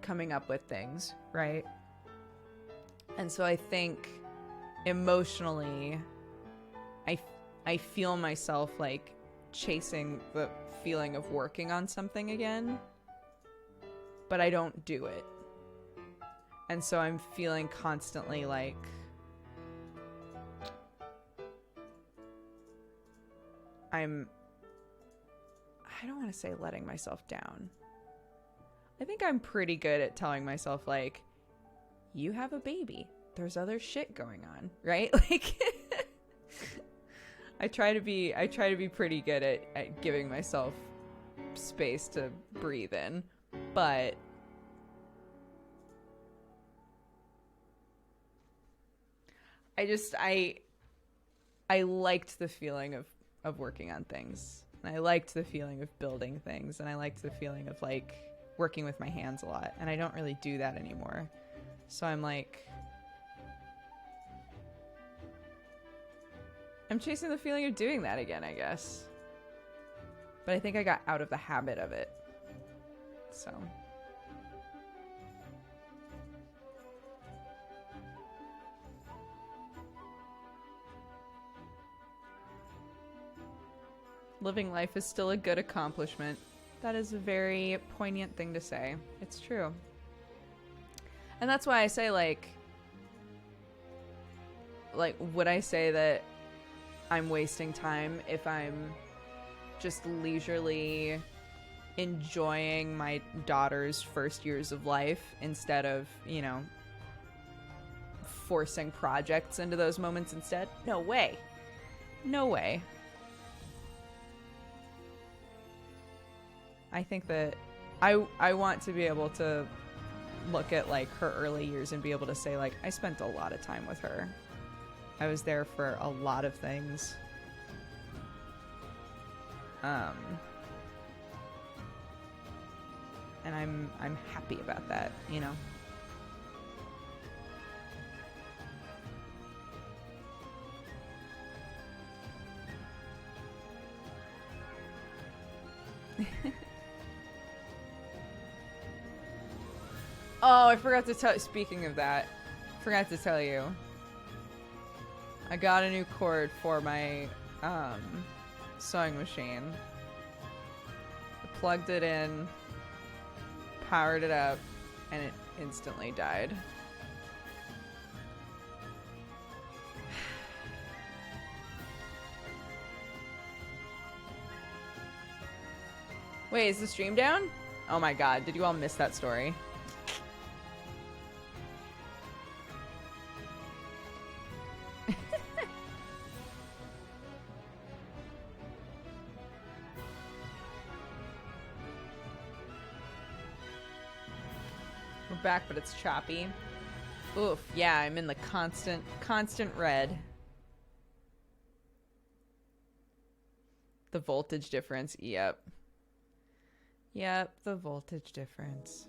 coming up with things, right? And so I think emotionally... I feel myself like chasing the feeling of working on something again, but I don't do it. And so I'm feeling constantly like I'm I don't want to say letting myself down. I think I'm pretty good at telling myself, like, you have a baby. There's other shit going on, right? Like, I try to be pretty good at giving myself space to breathe in, but I liked the feeling of working on things. And I liked the feeling of building things, and I liked the feeling of like working with my hands a lot, and I don't really do that anymore. So I'm like, I'm chasing the feeling of doing that again, I guess. But I think I got out of the habit of it. So living life is still a good accomplishment. That is a very poignant thing to say. It's true. And that's why I say, like, would I say that I'm wasting time if I'm just leisurely enjoying my daughter's first years of life instead of, you know, forcing projects into those moments instead? No way. No way. I think that I want to be able to look at like her early years and be able to say, like, I spent a lot of time with her. I was there for a lot of things. And I'm happy about that, you know. Oh, I forgot to tell. Speaking of that, forgot to tell you. I got a new cord for my sewing machine. I plugged it in, powered it up, and it instantly died. Wait, is the stream down? Oh my god, did you all miss that story? We're back, but it's choppy. Oof, yeah, I'm in the constant red. The voltage difference, yep. Yep, the voltage difference.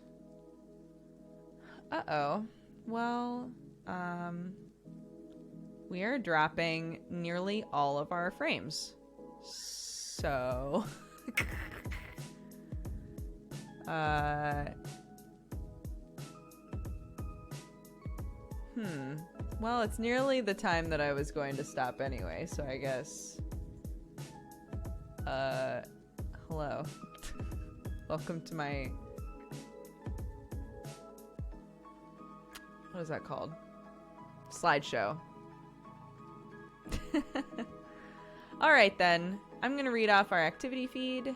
Uh-oh. Well, we are dropping nearly all of our frames. So... Well, it's nearly the time that I was going to stop anyway, so I guess... hello. Welcome to my... What is that called? Slideshow. Alright then. I'm gonna read off our activity feed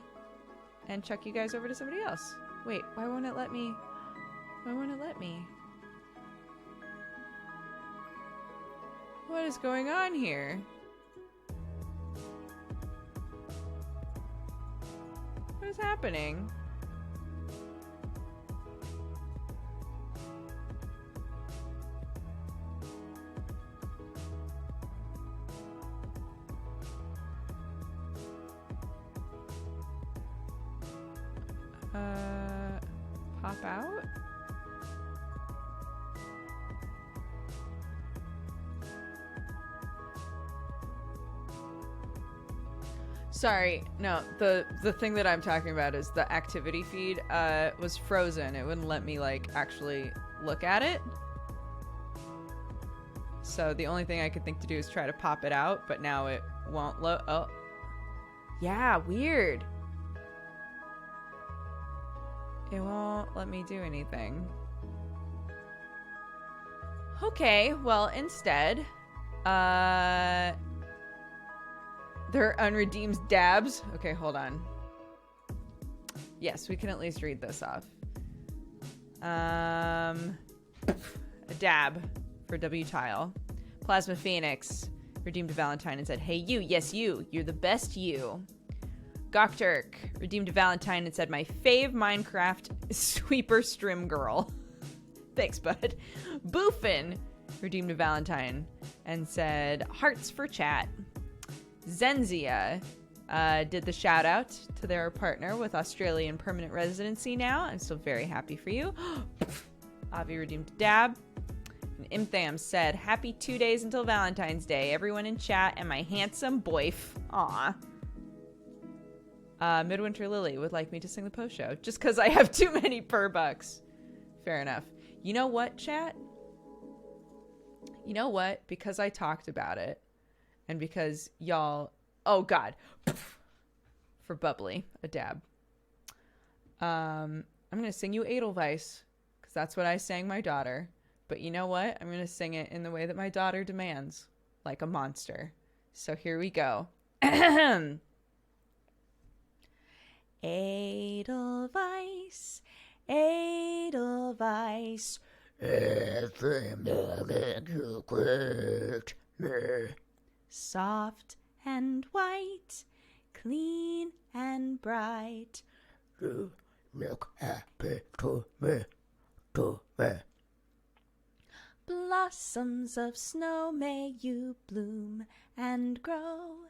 and chuck you guys over to somebody else. Wait, why won't it let me? Why won't it let me? What is going on here? What is happening? Pop out? Sorry, no, the thing that I'm talking about is the activity feed was frozen. It wouldn't let me like actually look at it. So the only thing I could think to do is try to pop it out, but now it won't load. Oh. Yeah, weird. It won't let me do anything. Okay, well, instead, they're unredeemed dabs. Okay, hold on. Yes, we can at least read this off. A dab for W Tile. Plasma Phoenix redeemed a Valentine and said, "Hey you, yes you, you're the best you." Gokturk redeemed a Valentine and said, "My fave Minecraft sweeper strim girl." Thanks, bud. Boofin redeemed a Valentine and said, "Hearts for chat." Zenzia did the shout out to their partner with Australian permanent residency now. I'm still very happy for you. Avi redeemed a dab. And Imtham said, "Happy 2 days until Valentine's Day. Everyone in chat and my handsome boyf." Aw. Midwinter Lily would like me to sing the post show just because I have too many purr bucks. Fair enough. You know what, chat? You know what? Because I talked about it and because y'all... Oh, God. For bubbly, a dab. I'm going to sing you Edelweiss because that's what I sang my daughter. But you know what? I'm going to sing it in the way that my daughter demands, like a monster. So here we go. Edelweiss, Edelweiss. Soft and white, clean and bright. You look happy to me, to me. Blossoms of snow, may you bloom and grow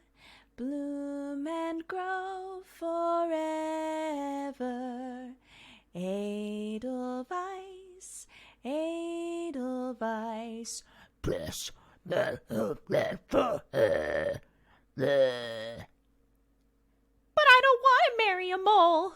forever. Edelweiss, Edelweiss. Bless the forever. But I don't want to marry a mole.